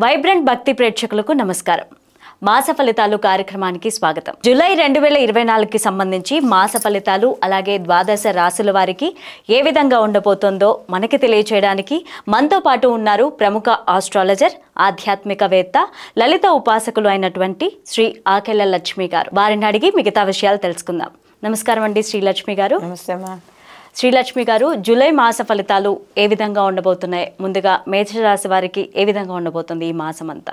Vibrant భక్తి ప్రేక్షకులకు నమస్కారం. మాస ఫలితాలు కార్యక్రమానికి స్వాగతం. జూలై 2024కి సంబంధించి మాస ఫలితాలు అలాగే ద్వాదశ రాశుల వారికి ఏ విధంగా ఉండబోతోందో మనకి తెలియచేయడానికి మనతో పాటు ఉన్నారు ప్రముఖ ఆస్ట్రాలజర్, ఆధ్యాత్మికవేత్త, లలిత ఉపాసకులు అయినటువంటి శ్రీ ఆకెళ్ల లక్ష్మి గారు. వారిని అడిగి మిగతా విషయాలు తెలుసుకుందాం. నమస్కారం అండి శ్రీ లక్ష్మి గారు. నమస్తే అమ్మా. శ్రీలక్ష్మి గారు, జూలై మాస ఫలితాలు ఏ విధంగా ఉండబోతున్నాయి? ముందుగా మేషరాశి వారికి ఏ విధంగా ఉండబోతుంది ఈ మాసం అంతా?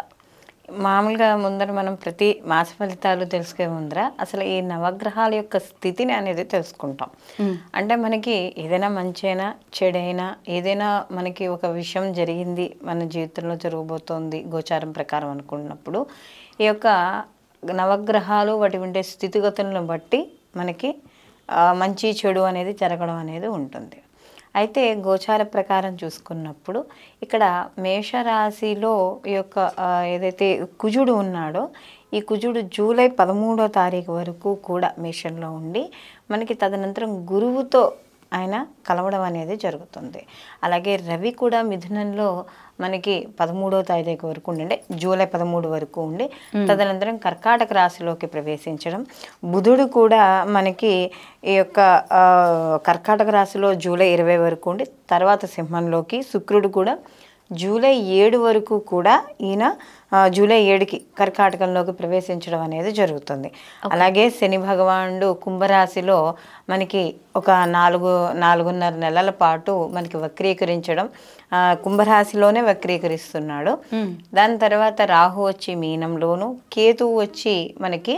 మామూలుగా ముందర మనం ప్రతి మాస ఫలితాలు తెలుసుకే ముందర అసలు ఈ నవగ్రహాల యొక్క స్థితిని అనేది తెలుసుకుంటాం. అంటే మనకి ఏదైనా మంచైనా చెడైనా ఏదైనా మనకి ఒక విషయం జరిగింది మన జీవితంలో జరగబోతోంది గోచారం ప్రకారం అనుకున్నప్పుడు ఈ యొక్క నవగ్రహాలు వాటి ఉండే స్థితిగతులను బట్టి మనకి మంచి చెడు అనేది జరగడం అనేది ఉంటుంది. అయితే గోచార ప్రకారం చూసుకున్నప్పుడు ఇక్కడ మేషరాశిలో ఈ యొక్క ఏదైతే కుజుడు ఉన్నాడో ఈ కుజుడు జూలై 13వ తారీఖు వరకు కూడా మేషంలో ఉండి మనకి తదనంతరం గురువుతో ఆయన కలవడం అనేది జరుగుతుంది. అలాగే రవి కూడా మిథునంలో మనకి 13వ తారీఖు వరకు ఉండి జూలై 13 వరకు ఉండి తదనంతరం కర్కాటక రాశిలోకి ప్రవేశించడం. బుధుడు కూడా మనకి ఈ యొక్క కర్కాటక రాశిలో జూలై 20 వరకు ఉండి తర్వాత సింహంలోకి, శుక్రుడు కూడా జూలై 7 వరకు కూడా ఈయన జూలై 7కి కర్కాటకంలోకి ప్రవేశించడం అనేది జరుగుతుంది. అలాగే శని భగవానుడు కుంభరాశిలో మనకి ఒక 4.5 నెలల పాటు మనకి వక్రీకరించడం, కుంభరాశిలోనే వక్రీకరిస్తున్నాడు. దాని తర్వాత రాహు వచ్చి మీనంలోను, కేతువు వచ్చి మనకి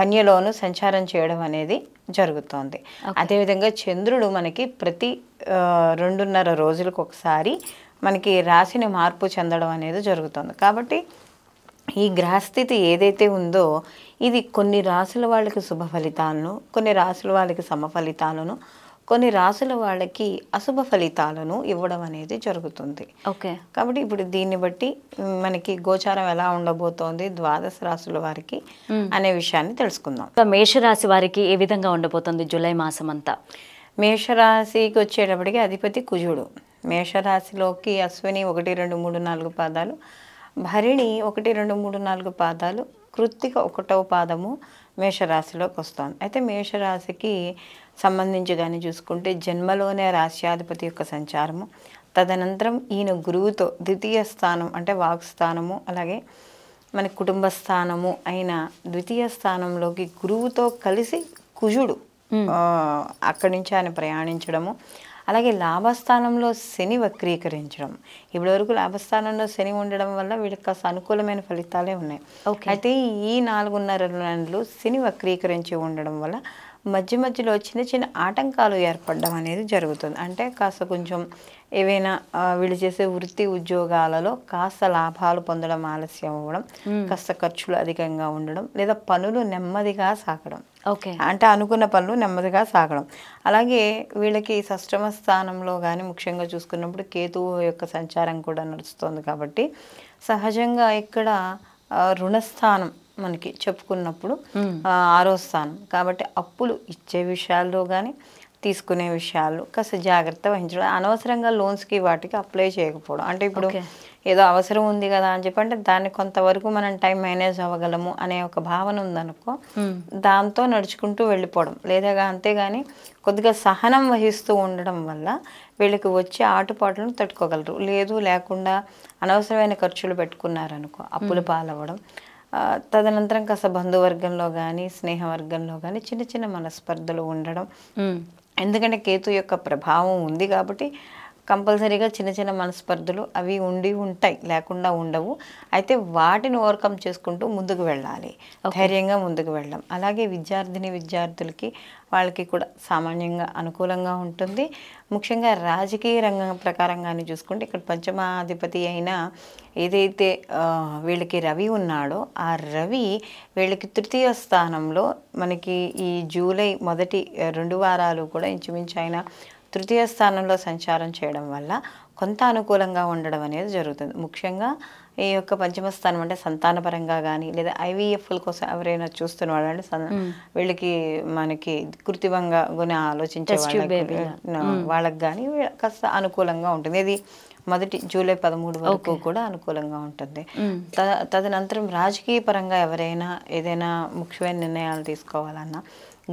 కన్యలోను సంచారం చేయడం అనేది జరుగుతోంది. అదేవిధంగా చంద్రుడు మనకి ప్రతి 2.5 రోజులకు ఒకసారి మనకి రాశిని మార్పు చెందడం అనేది జరుగుతుంది. కాబట్టి ఈ గ్రహస్థితి ఏదైతే ఉందో ఇది కొన్ని రాశుల వాళ్ళకి శుభ ఫలితాలను, కొన్ని రాశుల వాళ్ళకి సమ ఫలితాలను, కొన్ని రాశుల వాళ్ళకి అశుభ ఫలితాలను ఇవ్వడం అనేది జరుగుతుంది. ఓకే. కాబట్టి ఇప్పుడు దీన్ని బట్టి మనకి గోచారం ఎలా ఉండబోతోంది ద్వాదశ రాశుల వారికి అనే విషయాన్ని తెలుసుకుందాం. మేషరాశి వారికి ఏ విధంగా ఉండబోతుంది జూలై మాసం అంతా? మేషరాశికి వచ్చేటప్పటికి అధిపతి కుజుడు. మేషరాశిలోకి అశ్విని 1, 2, 3, 4 పాదాలు, భరిణి 1, 2, 3, 4 పాదాలు, కృత్తిక 1వ పాదము మేషరాశిలోకి వస్తుంది. అయితే మేషరాశికి సంబంధించి కానీ చూసుకుంటే జన్మలోనే రాశ్యాధిపతి యొక్క సంచారము, తదనంతరం ఈయన గురువుతో ద్వితీయ స్థానం అంటే వాక్స్థానము అలాగే మన కుటుంబ స్థానము అయిన ద్వితీయ స్థానంలోకి గురువుతో కలిసి కుజుడు అక్కడి నుంచి ఆయన ప్రయాణించడము, అలాగే లాభస్థానంలో శని వక్రీకరించడం. ఇప్పటి వరకు లాభస్థానంలో శని ఉండడం వల్ల వీళ్ళకి కాస్త అనుకూలమైన ఫలితాలే ఉన్నాయి. అయితే ఈ 4.5 నెలలు శని వక్రీకరించి ఉండడం వల్ల మధ్య మధ్యలో చిన్న చిన్న ఆటంకాలు ఏర్పడడం అనేది జరుగుతుంది. అంటే కాస్త కొంచెం ఏవైనా వీళ్ళు చేసే వృత్తి ఉద్యోగాలలో కాస్త లాభాలు పొందడం ఆలస్యం అవ్వడం, కాస్త ఖర్చులు అధికంగా ఉండడం, లేదా పనులు నెమ్మదిగా సాగడం. ఓకే. అంటే అనుకున్న పనులు నెమ్మదిగా సాగడం. అలాగే వీళ్ళకి షష్టమ స్థానంలో కానీ ముఖ్యంగా చూసుకున్నప్పుడు కేతువు యొక్క సంచారం కూడా నడుస్తుంది. కాబట్టి సహజంగా ఇక్కడ రుణస్థానం మనకి చెప్పుకున్నప్పుడు 6వ స్థానం. కాబట్టి అప్పులు ఇచ్చే విషయాల్లో కానీ తీసుకునే విషయాలు కాస్త జాగ్రత్త వహించడం, అనవసరంగా లోన్స్కి వాటికి అప్లై చేయకపోవడం. అంటే ఇప్పుడు ఏదో అవసరం ఉంది కదా అని చెప్పి అంటే దాన్ని కొంతవరకు మనం టైం మేనేజ్ అవ్వగలము అనే ఒక భావన ఉందనుకో, దాంతో నడుచుకుంటూ వెళ్ళిపోవడం. లేదా అంతేగాని కొద్దిగా సహనం వహిస్తూ ఉండడం వల్ల వీళ్ళకి వచ్చే ఆటుపాట్లను తట్టుకోగలరు. లేకుండా అనవసరమైన ఖర్చులు పెట్టుకున్నారనుకో అప్పులు పాలవ్వడం, తదనంతరం కాస్త బంధువర్గంలో కానీ స్నేహవర్గంలో కానీ చిన్న చిన్న మనస్పర్ధలు ఉండడం. ఎందుకంటే కేతు యొక్క ప్రభావం ఉంది కాబట్టి కంపల్సరీగా చిన్న చిన్న మనస్పర్ధలు అవి ఉంటాయి, లేకుండా ఉండవు. అయితే వాటిని ఓవర్కమ్ చేసుకుంటూ ముందుకు వెళ్ళాలి, ధైర్యంగా ముందుకు వెళ్ళడం. అలాగే విద్యార్థులకి వాళ్ళకి కూడా సామాన్యంగా అనుకూలంగా ఉంటుంది. ముఖ్యంగా రాజకీయ రంగం ప్రకారంగానే చూసుకుంటే ఇక్కడ పంచమాధిపతి అయిన ఏదైతే వీళ్ళకి రవి ఉన్నాడో ఆ రవి వీళ్ళకి తృతీయ స్థానంలో మనకి ఈ జూలై మొదటి 2 వారాలు కూడా ఇంచుమించు ఆయన తృతీయ స్థానంలో సంచారం చేయడం వల్ల కొంత అనుకూలంగా ఉండడం అనేది జరుగుతుంది. ముఖ్యంగా ఈ యొక్క పంచమ స్థానం అంటే సంతానపరంగా కానీ లేదా ఐవీఎఫ్ల కోసం ఎవరైనా చూస్తున్నవాళ్ళు అంటే వీళ్ళకి మనకి కృత్రిమంగా ఆలోచించే వాళ్ళకి కానీ కాస్త అనుకూలంగా ఉంటుంది. ఇది మొదటి జూలై 13 వరకు కూడా అనుకూలంగా ఉంటుంది. తదనంతరం రాజకీయ పరంగా ఎవరైనా ఏదైనా ముఖ్యమైన నిర్ణయాలు తీసుకోవాలన్నా,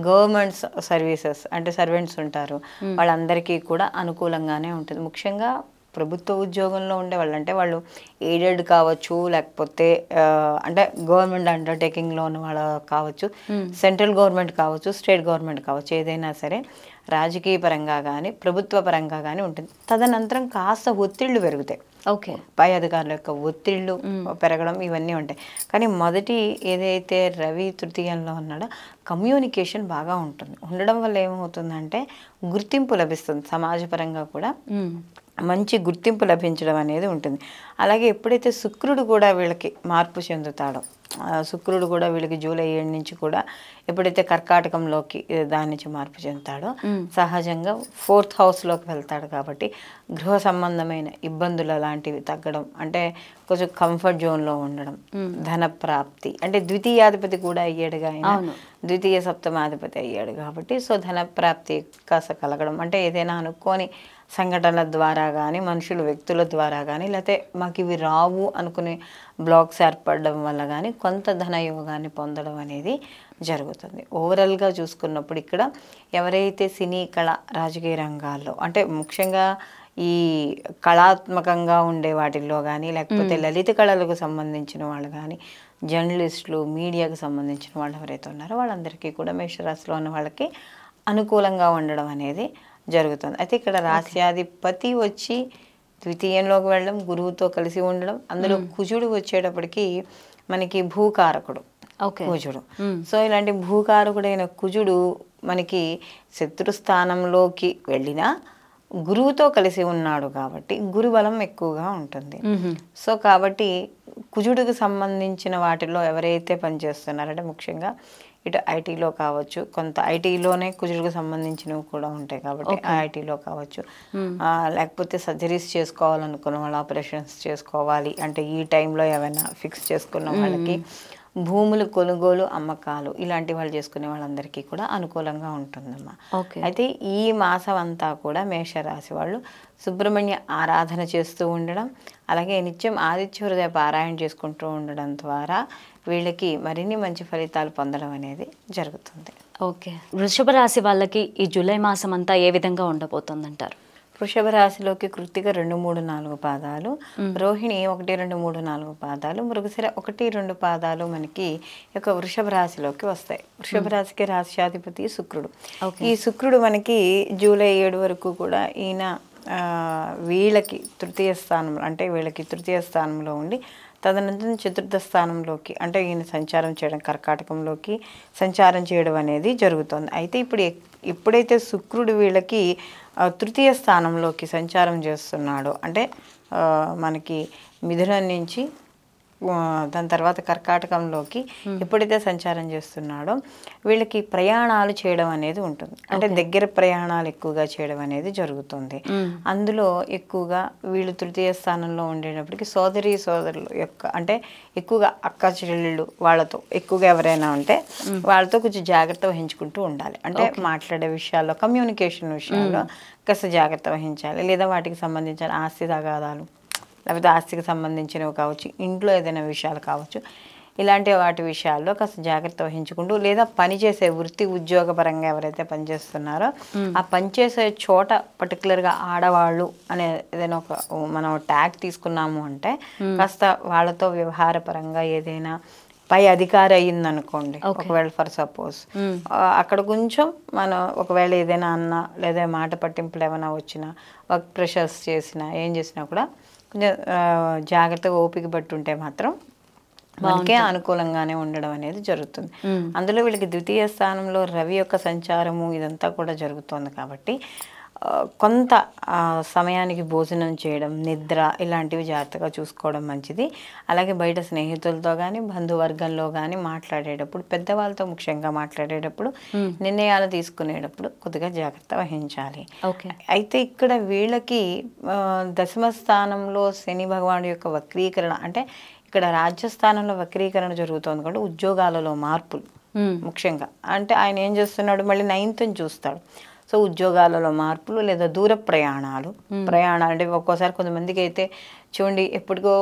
గవర్నమెంట్ సర్వీసెస్ అంటే సర్వెంట్స్ ఉంటారు, వాళ్ళందరికీ కూడా అనుకూలంగానే ఉంటుంది. ముఖ్యంగా ప్రభుత్వ ఉద్యోగంలో ఉండే వాళ్ళు, అంటే వాళ్ళు ఎయిడెడ్ కావచ్చు, లేకపోతే అంటే గవర్నమెంట్ అండర్టేకింగ్లో ఉన్న వాళ్ళు కావచ్చు, సెంట్రల్ గవర్నమెంట్ కావచ్చు, స్టేట్ గవర్నమెంట్ కావచ్చు, ఏదైనా సరే రాజకీయ పరంగా కానీ ప్రభుత్వ పరంగా కానీ ఉంటుంది. తదనంతరం కాస్త ఒత్తిళ్లు పెరుగుతాయి. ఓకే, పై అధికారుల యొక్క ఒత్తిళ్లు పెరగడం ఇవన్నీ ఉంటాయి. కానీ మొదటి ఏదైతే రవి తృతీయంలో ఉన్నాడో కమ్యూనికేషన్ బాగా ఉంటుంది. ఉండడం వల్ల ఏమవుతుందంటే గుర్తింపు లభిస్తుంది, సమాజపరంగా కూడా మంచి గుర్తింపు లభించడం అనేది ఉంటుంది. అలాగే ఎప్పుడైతే శుక్రుడు కూడా వీళ్ళకి మార్పు చెందుతాడో, శుక్రుడు కూడా వీళ్ళకి జూలై 7 నుంచి కూడా ఎప్పుడైతే కర్కాటకంలోకి దాని నుంచి మార్పు చెందుతాడో సహజంగా 4th హౌస్లోకి వెళ్తాడు. కాబట్టి గృహ సంబంధమైన ఇబ్బందులు అలాంటివి తగ్గడం, అంటే కొంచెం కంఫర్ట్ జోన్లో ఉండడం, ధన ప్రాప్తి, అంటే ద్వితీయాధిపతి కూడా అయ్యాడుగా ఆయన, ద్వితీయ సప్తమాధిపతి అయ్యాడు కాబట్టి సో ధన ప్రాప్తి కాస్త కలగడం, అంటే ఏదైనా అనుకోని సంఘటనల ద్వారా కానీ, మనుషులు వ్యక్తుల ద్వారా కానీ, లేకపోతే మాకు ఇవి రావు అనుకునే బ్లాక్స్ ఏర్పడడం వల్ల కానీ కొంత ధన యోగాన్ని పొందడం అనేది జరుగుతుంది. ఓవరాల్గా చూసుకున్నప్పుడు ఇక్కడ ఎవరైతే సినీ కళ రాజకీయ రంగాల్లో, అంటే ముఖ్యంగా ఈ కళాత్మకంగా ఉండే వాటిల్లో కానీ, లేకపోతే లలిత కళలకు సంబంధించిన వాళ్ళు కానీ, జర్నలిస్టులు, మీడియాకు సంబంధించిన వాళ్ళు ఎవరైతే ఉన్నారో వాళ్ళందరికీ కూడా మేషరాశిలో ఉన్న వాళ్ళకి అనుకూలంగా ఉండడం అనేది జరుగుతుంది. అయితే ఇక్కడ రాశ్యాధిపతి వచ్చి ద్వితీయంలోకి వెళ్ళడం, గురువుతో కలిసి ఉండడం, అందులో కుజుడు వచ్చేటప్పటికి మనకి భూకారకుడు కుజుడు. సో ఇలాంటి భూకారకుడైన కుజుడు మనకి శత్రుస్థానంలోకి వెళ్ళినా గురువుతో కలిసి ఉన్నాడు కాబట్టి గురుబలం ఎక్కువగా ఉంటుంది. సో కాబట్టి కుజుడికి సంబంధించిన వాటిల్లో ఎవరైతే పనిచేస్తున్నారంటే ముఖ్యంగా ఇటు ఐటీలో కావచ్చు, కొంత ఐటీలోనే కుజుడికి సంబంధించినవి కూడా ఉంటాయి కాబట్టి ఐటీలో కావచ్చు, లేకపోతే సర్జరీస్ చేసుకోవాలనుకున్న వాళ్ళు, ఆపరేషన్స్ చేసుకోవాలి అంటే ఈ టైంలో ఏమైనా ఫిక్స్ చేసుకున్న వాళ్ళకి, భూములు కొనుగోలు అమ్మకాలు ఇలాంటి వాళ్ళు చేసుకునే వాళ్ళందరికీ కూడా అనుకూలంగా ఉంటుందమ్మా. అయితే ఈ మాసం అంతా కూడా మేషరాశి వాళ్ళు సుబ్రహ్మణ్య ఆరాధన చేస్తూ ఉండడం, అలాగే నిత్యం ఆదిత్య హృదయ పారాయణ చేసుకుంటూ ఉండడం ద్వారా వీళ్ళకి మరిన్ని మంచి ఫలితాలు పొందడం అనేది జరుగుతుంది. ఓకే, వృషభ రాశి వాళ్ళకి ఈ జూలై మాసం అంతా ఏ విధంగా ఉండబోతుందంటారు? వృషభ రాశిలోకి కృత్తిక 2, 3, 4 పాదాలు, రోహిణి 1, 2, 3, 4 పాదాలు, మృగశిర 1, 2 పాదాలు మనకి యొక్క వృషభ రాశిలోకి వస్తాయి. వృషభ రాశికి రాశ్యాధిపతి శుక్రుడు. ఈ శుక్రుడు మనకి జూలై 7 వరకు కూడా ఈయన వీళ్ళకి తృతీయ స్థానంలో, అంటే వీళ్ళకి తృతీయ స్థానంలో ఉండి తదనంతరం చతుర్థ స్థానంలోకి, అంటే ఈయన సంచారం చేయడం, కర్కాటకంలోకి సంచారం చేయడం అనేది జరుగుతుంది. అయితే ఎప్పుడైతే శుక్రుడు వీళ్ళకి తృతీయ స్థానంలోకి సంచారం చేస్తున్నాడో, అంటే మనకి మిథునం నుంచి దాని తర్వాత కర్కాటకంలోకి ఎప్పుడైతే సంచారం చేస్తున్నాడో వీళ్ళకి ప్రయాణాలు చేయడం అనేది ఉంటుంది. అంటే దగ్గర ప్రయాణాలు ఎక్కువగా చేయడం అనేది జరుగుతుంది. అందులో ఎక్కువగా వీళ్ళు తృతీయ స్థానంలో ఉండేటప్పటికి సోదరుల యొక్క, అంటే ఎక్కువగా అక్క చెల్లెళ్ళు వాళ్ళతో ఎక్కువగా ఎవరైనా ఉంటే వాళ్ళతో కొంచెం జాగ్రత్త వహించుకుంటూ ఉండాలి. అంటే మాట్లాడే విషయాల్లో, కమ్యూనికేషన్ విషయాల్లో కాస్త జాగ్రత్త వహించాలి. లేదా వాటికి సంబంధించిన ఆస్తి తగాదాలు, లేకపోతే ఆస్తికి సంబంధించినవి కావచ్చు, ఇంట్లో ఏదైనా విషయాలు కావచ్చు, ఇలాంటి వాటి విషయాల్లో కాస్త జాగ్రత్త వహించుకుంటూ, లేదా పనిచేసే వృత్తి ఉద్యోగపరంగా ఎవరైతే పనిచేస్తున్నారో ఆ పనిచేసే చోట పర్టికులర్గా ఆడవాళ్ళు అనే ఏదైనా ఒక మనం ట్యాగ్ తీసుకున్నాము అంటే కాస్త వాళ్ళతో వ్యవహారపరంగా ఏదైనా పై అధికారి అయ్యిందనుకోండి, ఒకవేళ ఫర్ సపోజ్ అక్కడ కొంచెం మనం ఒకవేళ ఏదైనా అన్నా, లేదా మాట పట్టింపులు ఏమైనా వచ్చినా, వర్క్ ప్రెషర్స్ చేసినా, ఏం చేసినా కూడా కొంచెం జాగ్రత్తగా ఓపిక పట్టి ఉంటే మాత్రం మనకే అనుకూలంగానే ఉండడం అనేది జరుగుతుంది. అందులో వీళ్ళకి ద్వితీయ స్థానంలో రవి యొక్క సంచారము ఇదంతా కూడా జరుగుతుంది కాబట్టి కొంత సమయానికి భోజనం చేయడం, నిద్ర ఇలాంటివి జాగ్రత్తగా చూసుకోవడం మంచిది. అలాగే బయట స్నేహితులతో కానీ, బంధువర్గంలో కానీ మాట్లాడేటప్పుడు, పెద్దవాళ్ళతో ముఖ్యంగా మాట్లాడేటప్పుడు, నిర్ణయాలు తీసుకునేటప్పుడు కొద్దిగా జాగ్రత్త వహించాలి. అయితే ఇక్కడ వీళ్ళకి దశమ స్థానంలో శని భగవానుడి యొక్క వక్రీకరణ, అంటే ఇక్కడ రాజ్యస్థానంలో వక్రీకరణ జరుగుతుంది కాబట్టి ఉద్యోగాలలో మార్పులు ముఖ్యంగా, అంటే ఆయన ఏం చేస్తున్నాడు, మళ్ళీ 9th చూస్తాడు. సో ఉద్యోగాలలో మార్పులు లేదా దూర ప్రయాణాలు అంటే ఒక్కోసారి కొంతమందికి అయితే చూడండి ఎప్పటికో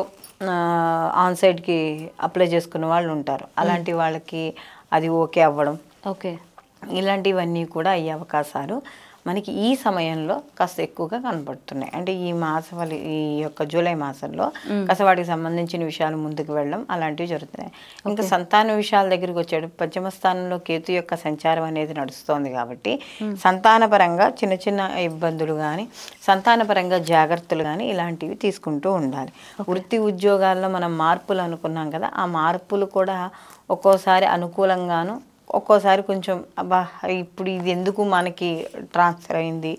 ఆన్సైట్కి అప్లై చేసుకున్న వాళ్ళు ఉంటారు, అలాంటి వాళ్ళకి అది ఓకే అవ్వడం, ఓకే, ఇలాంటివన్నీ కూడా అయ్యే అవకాశాలు మనకి ఈ సమయంలో కాస్త ఎక్కువగా కనబడుతున్నాయి. అంటే ఈ యొక్క జూలై మాసంలో కాస్త వాటికి సంబంధించిన విషయాలు ముందుకు వెళ్ళడం అలాంటివి జరుగుతున్నాయి. ఇంకా సంతాన విషయాల దగ్గరికి వచ్చాడు, పశ్చిమ స్థానంలో కేతు యొక్క సంచారం అనేది నడుస్తోంది కాబట్టి సంతానపరంగా చిన్న చిన్న ఇబ్బందులు కానీ సంతానపరంగా జాగ్రత్తలు కానీ ఇలాంటివి తీసుకుంటూ ఉండాలి. వృత్తి ఉద్యోగాల్లో మనం మార్పులు అనుకున్నాం కదా, ఆ మార్పులు కూడా ఒక్కోసారి అనుకూలంగాను ఒక్కోసారి కొంచెం అబ్బా ఇప్పుడు ఇది ఎందుకు మనకి ట్రాన్స్ఫర్ అయింది,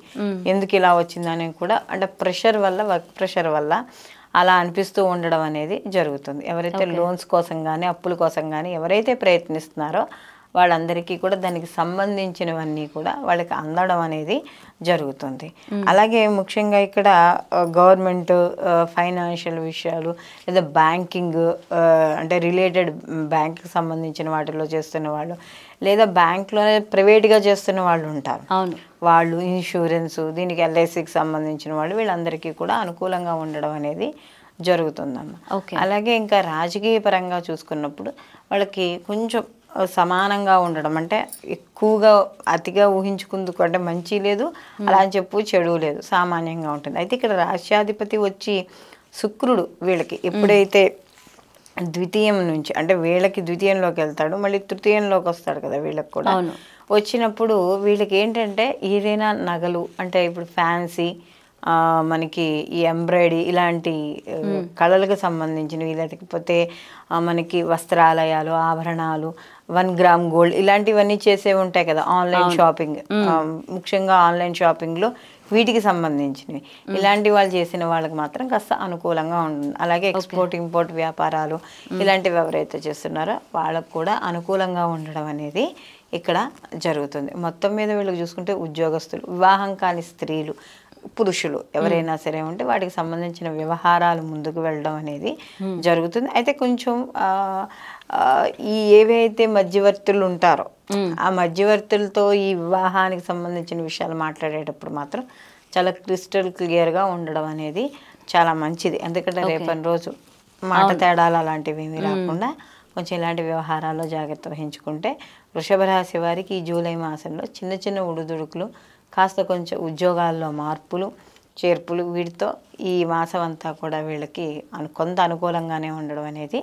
ఎందుకు ఇలా వచ్చిందని కూడా అంటే వర్క్ ప్రెషర్ వల్ల అలా అనిపిస్తూ ఉండడం అనేది జరుగుతుంది. ఎవరైతే లోన్స్ కోసం కానీ అప్పుల కోసం కానీ ఎవరైతే ప్రయత్నిస్తున్నారో వాళ్ళందరికీ కూడా దానికి సంబంధించినవన్నీ కూడా వాళ్ళకి అందడం అనేది జరుగుతుంది. అలాగే ముఖ్యంగా ఇక్కడ గవర్నమెంట్ ఫైనాన్షియల్ విషయాలు లేదా బ్యాంకింగ్ అంటే రిలేటెడ్ బ్యాంక్కి సంబంధించిన వాటిలో చేస్తున్న వాళ్ళు లేదా బ్యాంక్లోనే ప్రైవేట్గా చేస్తున్న వాళ్ళు ఉంటారు, వాళ్ళు ఇన్సూరెన్స్ దీనికి ఎల్ఐసికి సంబంధించిన వాళ్ళు వీళ్ళందరికీ కూడా అనుకూలంగా ఉండడం అనేది జరుగుతుందమ్మా. అలాగే ఇంకా రాజకీయ పరంగా చూసుకున్నప్పుడు వాళ్ళకి కొంచెం సమానంగా ఉండడం, అంటే ఎక్కువగా అతిగా ఊహించుకుందుకు అంటే మంచి లేదు అలా అని చెప్పు చెడు లేదు, సామాన్యంగా ఉంటుంది. అయితే ఇక్కడ రాష్ట్రాధిపతి వచ్చి శుక్రుడు వీళ్ళకి ఎప్పుడైతే ద్వితీయం నుంచి అంటే వీళ్ళకి ద్వితీయంలోకి వెళ్తాడు, మళ్ళీ తృతీయంలోకి వస్తాడు కదా వీళ్ళకి కూడా, వచ్చినప్పుడు వీళ్ళకి ఏంటంటే ఏదైనా నగలు అంటే ఇప్పుడు ఫ్యాన్సీ మనకి ఈ ఎంబ్రాయిడరీ ఇలాంటి కళలకు సంబంధించినవి లేకపోతే మనకి వస్త్రాలయాలు ఆభరణాలు 1 గ్రామ్ గోల్డ్ ఇలాంటివన్నీ చేసే ఉంటాయి కదా ఆన్లైన్ షాపింగ్, ముఖ్యంగా ఆన్లైన్ షాపింగ్లో వీటికి సంబంధించినవి ఇలాంటి వాళ్ళు చేసిన వాళ్ళకి మాత్రం కాస్త అనుకూలంగా ఉంటుంది. అలాగే ఎక్స్పోర్ట్ ఇంపోర్ట్ వ్యాపారాలు ఇలాంటివి ఎవరైతే చేస్తున్నారో వాళ్ళకు కూడా అనుకూలంగా ఉండడం అనేది ఇక్కడ జరుగుతుంది. మొత్తం మీద వీళ్ళకి చూసుకుంటే ఉద్యోగస్తులు, వివాహం కాని స్త్రీలు, పురుషులు ఎవరైనా సరే ఉంటే వాటికి సంబంధించిన వ్యవహారాలు ముందుకు వెళ్ళడం అనేది జరుగుతుంది. అయితే కొంచెం ఏవైతే మధ్యవర్తులు ఉంటారో ఆ మధ్యవర్తులతో ఈ వివాహానికి సంబంధించిన విషయాలు మాట్లాడేటప్పుడు మాత్రం చాలా క్రిస్టల్ క్లియర్గా ఉండడం అనేది చాలా మంచిది. ఎందుకంటే రేపటి రోజు మాట తేడాలు అలాంటివి ఏమీ రాకుండా కొంచెం ఇలాంటి వ్యవహారాల్లో జాగ్రత్త వహించుకుంటే వృషభ రాశి వారికి ఈ జూలై మాసంలో చిన్న చిన్న ఉడుదుడుకులు కాస్త కొంచెం ఉద్యోగాల్లో మార్పులు చేర్పులు వీటితో ఈ మాసం అంతా కూడా వీళ్ళకి కొంత అనుకూలంగానే ఉండడం అనేది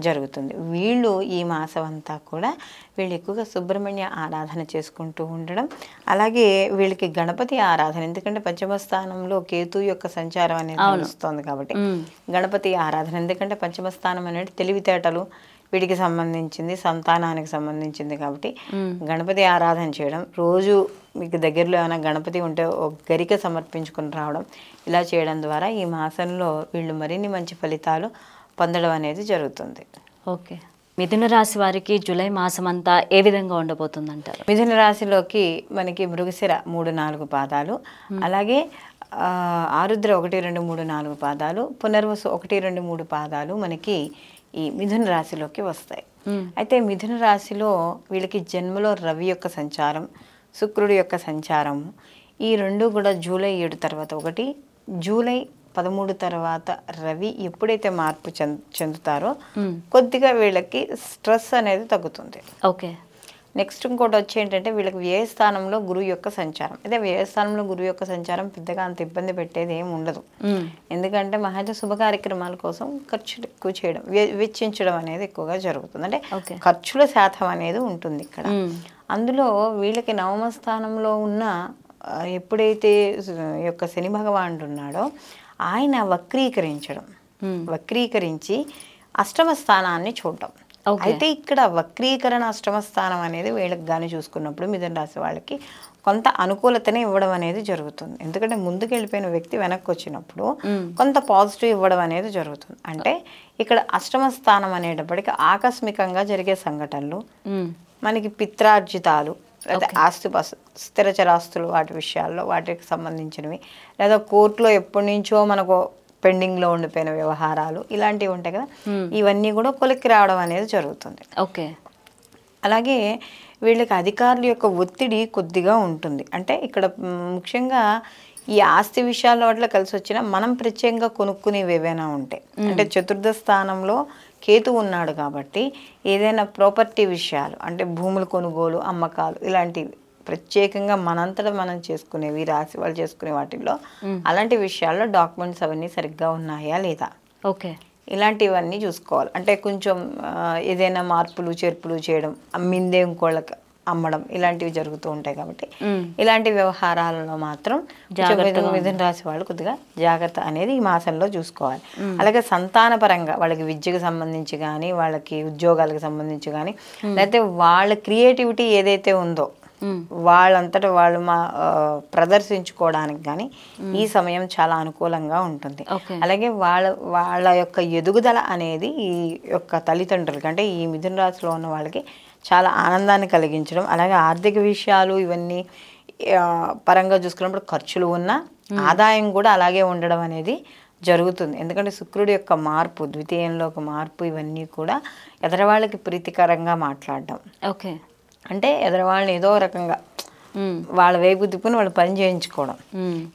జరుగుతుంది. వీళ్ళు ఈ మాసం అంతా కూడా వీళ్ళు ఎక్కువగా సుబ్రహ్మణ్య ఆరాధన చేసుకుంటూ ఉండడం, అలాగే వీళ్ళకి గణపతి ఆరాధన, ఎందుకంటే పంచమ స్థానంలో కేతు యొక్క సంచారం అనేది నడుస్తుంది కాబట్టి గణపతి ఆరాధన, ఎందుకంటే పంచమ స్థానం అనేది తెలివితేటలు వీటికి సంబంధించింది సంతానానికి సంబంధించింది కాబట్టి గణపతి ఆరాధన చేయడం, రోజు మీకు దగ్గరలో ఏమైనా గణపతి ఉంటే ఒక గరిక సమర్పించుకుని రావడం ఇలా చేయడం ద్వారా ఈ మాసంలో వీళ్ళు మరిన్ని మంచి ఫలితాలు పొందడం అనేది జరుగుతుంది. ఓకే, మిథున రాశి వారికి జూలై మాసం అంతా ఏ విధంగా ఉండబోతుంది అంటారు? మిథున రాశిలోకి మనకి మృగశిర 3-4 పాదాలు, అలాగే ఆరుద్ర 1, 2, 3, 4 పాదాలు, పునర్వసు 1, 2, 3 పాదాలు మనకి ఈ మిథున రాశిలోకి వస్తాయి. అయితే మిథున రాశిలో వీళ్ళకి జన్మలో రవి యొక్క సంచారం, శుక్రుడి యొక్క సంచారం ఈ రెండు కూడా జూలై 7 తర్వాత, ఒకటి జూలై 13 తర్వాత రవి ఎప్పుడైతే మార్పు చెందుతారో కొద్దిగా వీళ్ళకి స్ట్రెస్ అనేది తగ్గుతుంది. ఓకే, నెక్స్ట్ ఇంకోటి వచ్చి ఏంటంటే వీళ్ళకి వ్యయస్థానంలో గురువు యొక్క సంచారం. అదే వ్యయస్థానంలో గురువు యొక్క సంచారం పెద్దగా అంత ఇబ్బంది పెట్టేది ఏమి ఉండదు, ఎందుకంటే మహా శుభ కార్యక్రమాల కోసం ఖర్చులు ఎక్కువ చేయడం వెచ్చించడం అనేది ఎక్కువగా జరుగుతుంది. అంటే ఖర్చుల శాతం అనేది ఉంటుంది ఇక్కడ. అందులో వీళ్ళకి నవమ స్థానంలో ఉన్న ఎప్పుడైతే యొక్క శని భగవానుడు ఉన్నాడో ఆయన వక్రీకరించి అష్టమ స్థానాన్ని చూడటం. అయితే ఇక్కడ వక్రీకరణ అష్టమ స్థానం అనేది వీళ్ళకి కానీ చూసుకున్నప్పుడు మిథున రాశి వాళ్ళకి కొంత అనుకూలతనే ఇవ్వడం అనేది జరుగుతుంది. ఎందుకంటే ముందుకు వెళ్ళిపోయిన వ్యక్తి వెనక్కి వచ్చినప్పుడు కొంత పాజిటివ్ ఇవ్వడం అనేది జరుగుతుంది. అంటే ఇక్కడ అష్టమ స్థానం అనేటప్పటికీ ఆకస్మికంగా జరిగే సంఘటనలు, మనకి పిత్రార్జితాలు లేదా స్థిరచరాస్తులు వాటి విషయాల్లో వాటికి సంబంధించినవి, లేదా కోర్టులో ఎప్పటి నుంచో మనకు పెండింగ్లో ఉండిపోయిన వ్యవహారాలు ఇలాంటివి ఉంటాయి కదా, ఇవన్నీ కూడా కొలిక్కి రావడం అనేది జరుగుతుంది. ఓకే, అలాగే వీళ్ళకి అధికారుల యొక్క ఒత్తిడి కొద్దిగా ఉంటుంది. అంటే ఇక్కడ ముఖ్యంగా ఈ ఆస్తి విషయాల వల్ల కలిసి వచ్చినా మనం ప్రత్యేకంగా కొనుక్కునేవి ఏవైనా ఉంటాయి. అంటే చతుర్థ స్థానంలో కేతు ఉన్నాడు కాబట్టి ఏదైనా ప్రాపర్టీ విషయాలు అంటే భూముల కొనుగోలు, అమ్మకాలు ఇలాంటివి ప్రత్యేకంగా మనంతటా మనం చేసుకునేవి, రాసి వాళ్ళు చేసుకునే వాటిల్లో అలాంటి విషయాల్లో డాక్యుమెంట్స్ అవన్నీ సరిగ్గా ఉన్నాయా లేదా, ఓకే, ఇలాంటివన్నీ చూసుకోవాలి. అంటే కొంచెం ఏదైనా మార్పులు చేర్పులు చేయడం, అమ్మిందే ఇంకోళ్ళకి అమ్మడం ఇలాంటివి జరుగుతూ ఉంటాయి కాబట్టి ఇలాంటి వ్యవహారాలలో మాత్రం మిథున రాశి వాళ్ళు కొద్దిగా జాగ్రత్త అనేది ఈ మాసంలో చూసుకోవాలి. అలాగే సంతాన పరంగా వాళ్ళకి విద్యకు సంబంధించి కానీ, వాళ్ళకి ఉద్యోగాలకు సంబంధించి కానీ, లేకపోతే వాళ్ళ క్రియేటివిటీ ఏదైతే ఉందో వాళ్ళంతటా వాళ్ళు ప్రదర్శించుకోవడానికి కానీ ఈ సమయం చాలా అనుకూలంగా ఉంటుంది. అలాగే వాళ్ళ యొక్క ఎదుగుదల అనేది ఈ యొక్క తల్లిదండ్రులకి అంటే ఈ మిథున రాశిలో ఉన్న వాళ్ళకి చాలా ఆనందాన్ని కలిగించడం, అలాగే ఆర్థిక విషయాలు ఇవన్నీ పరంగా చూసుకున్నప్పుడు ఖర్చులు ఉన్న ఆదాయం కూడా అలాగే ఉండడం అనేది జరుగుతుంది. ఎందుకంటే శుక్రుడి యొక్క మార్పు, ద్వితీయంలో ఒక మార్పు, ఇవన్నీ కూడా ఎదరవాళ్ళకి ప్రీతికరంగా మాట్లాడడం, ఓకే, అంటే ఎదరవాళ్ళని ఏదో రకంగా వాళ్ళ వైపు తిప్పుని వాళ్ళు పని చేయించుకోవడం,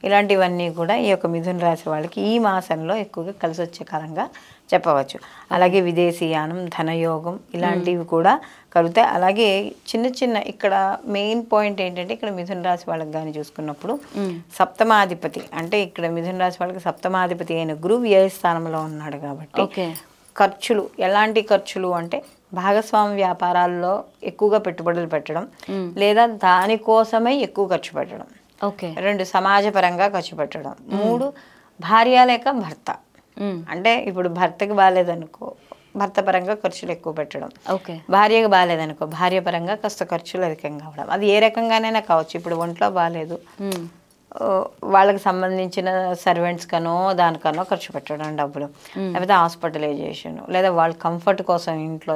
ఇలాంటివన్నీ కూడా ఈ యొక్క మిథున రాశి వాళ్ళకి ఈ మాసంలో ఎక్కువగా కలిసి వచ్చే కాలంగా చెప్పవచ్చు. అలాగే విదేశీయానం, ధనయోగం ఇలాంటివి కూడా కలుగుతాయి. అలాగే చిన్న చిన్న ఇక్కడ మెయిన్ పాయింట్ ఏంటంటే ఇక్కడ మిథున రాశి వాళ్ళకి కానీ చూసుకున్నప్పుడు సప్తమాధిపతి అంటే ఇక్కడ మిథున రాశి వాళ్ళకి సప్తమాధిపతి అయిన గురువు వ్యయ స్థానంలో ఉన్నాడు కాబట్టి ఖర్చులు, ఎలాంటి ఖర్చులు అంటే భాగస్వామి వ్యాపారాల్లో ఎక్కువగా పెట్టుబడులు పెట్టడం లేదా దానికోసమే ఎక్కువ ఖర్చు పెట్టడం, 2 సమాజపరంగా ఖర్చు పెట్టడం, 3 భార్య లేక భర్త అంటే ఇప్పుడు భర్తకి బాగాలేదనుకో భర్త పరంగా ఖర్చులు ఎక్కువ పెట్టడం, భార్యకి బాగాలేదనుకో భార్య పరంగా కాస్త ఖర్చులు అధికంగా అవడం, అది ఏ రకంగానైనా కావచ్చు. ఇప్పుడు ఒంట్లో బాగాలేదు వాళ్ళకి సంబంధించిన సర్వెంట్స్ కనో దానికనో ఖర్చు పెట్టడం డబ్బులు, లేకపోతే హాస్పిటలైజేషన్ లేదా వాళ్ళ కంఫర్ట్ కోసం ఇంట్లో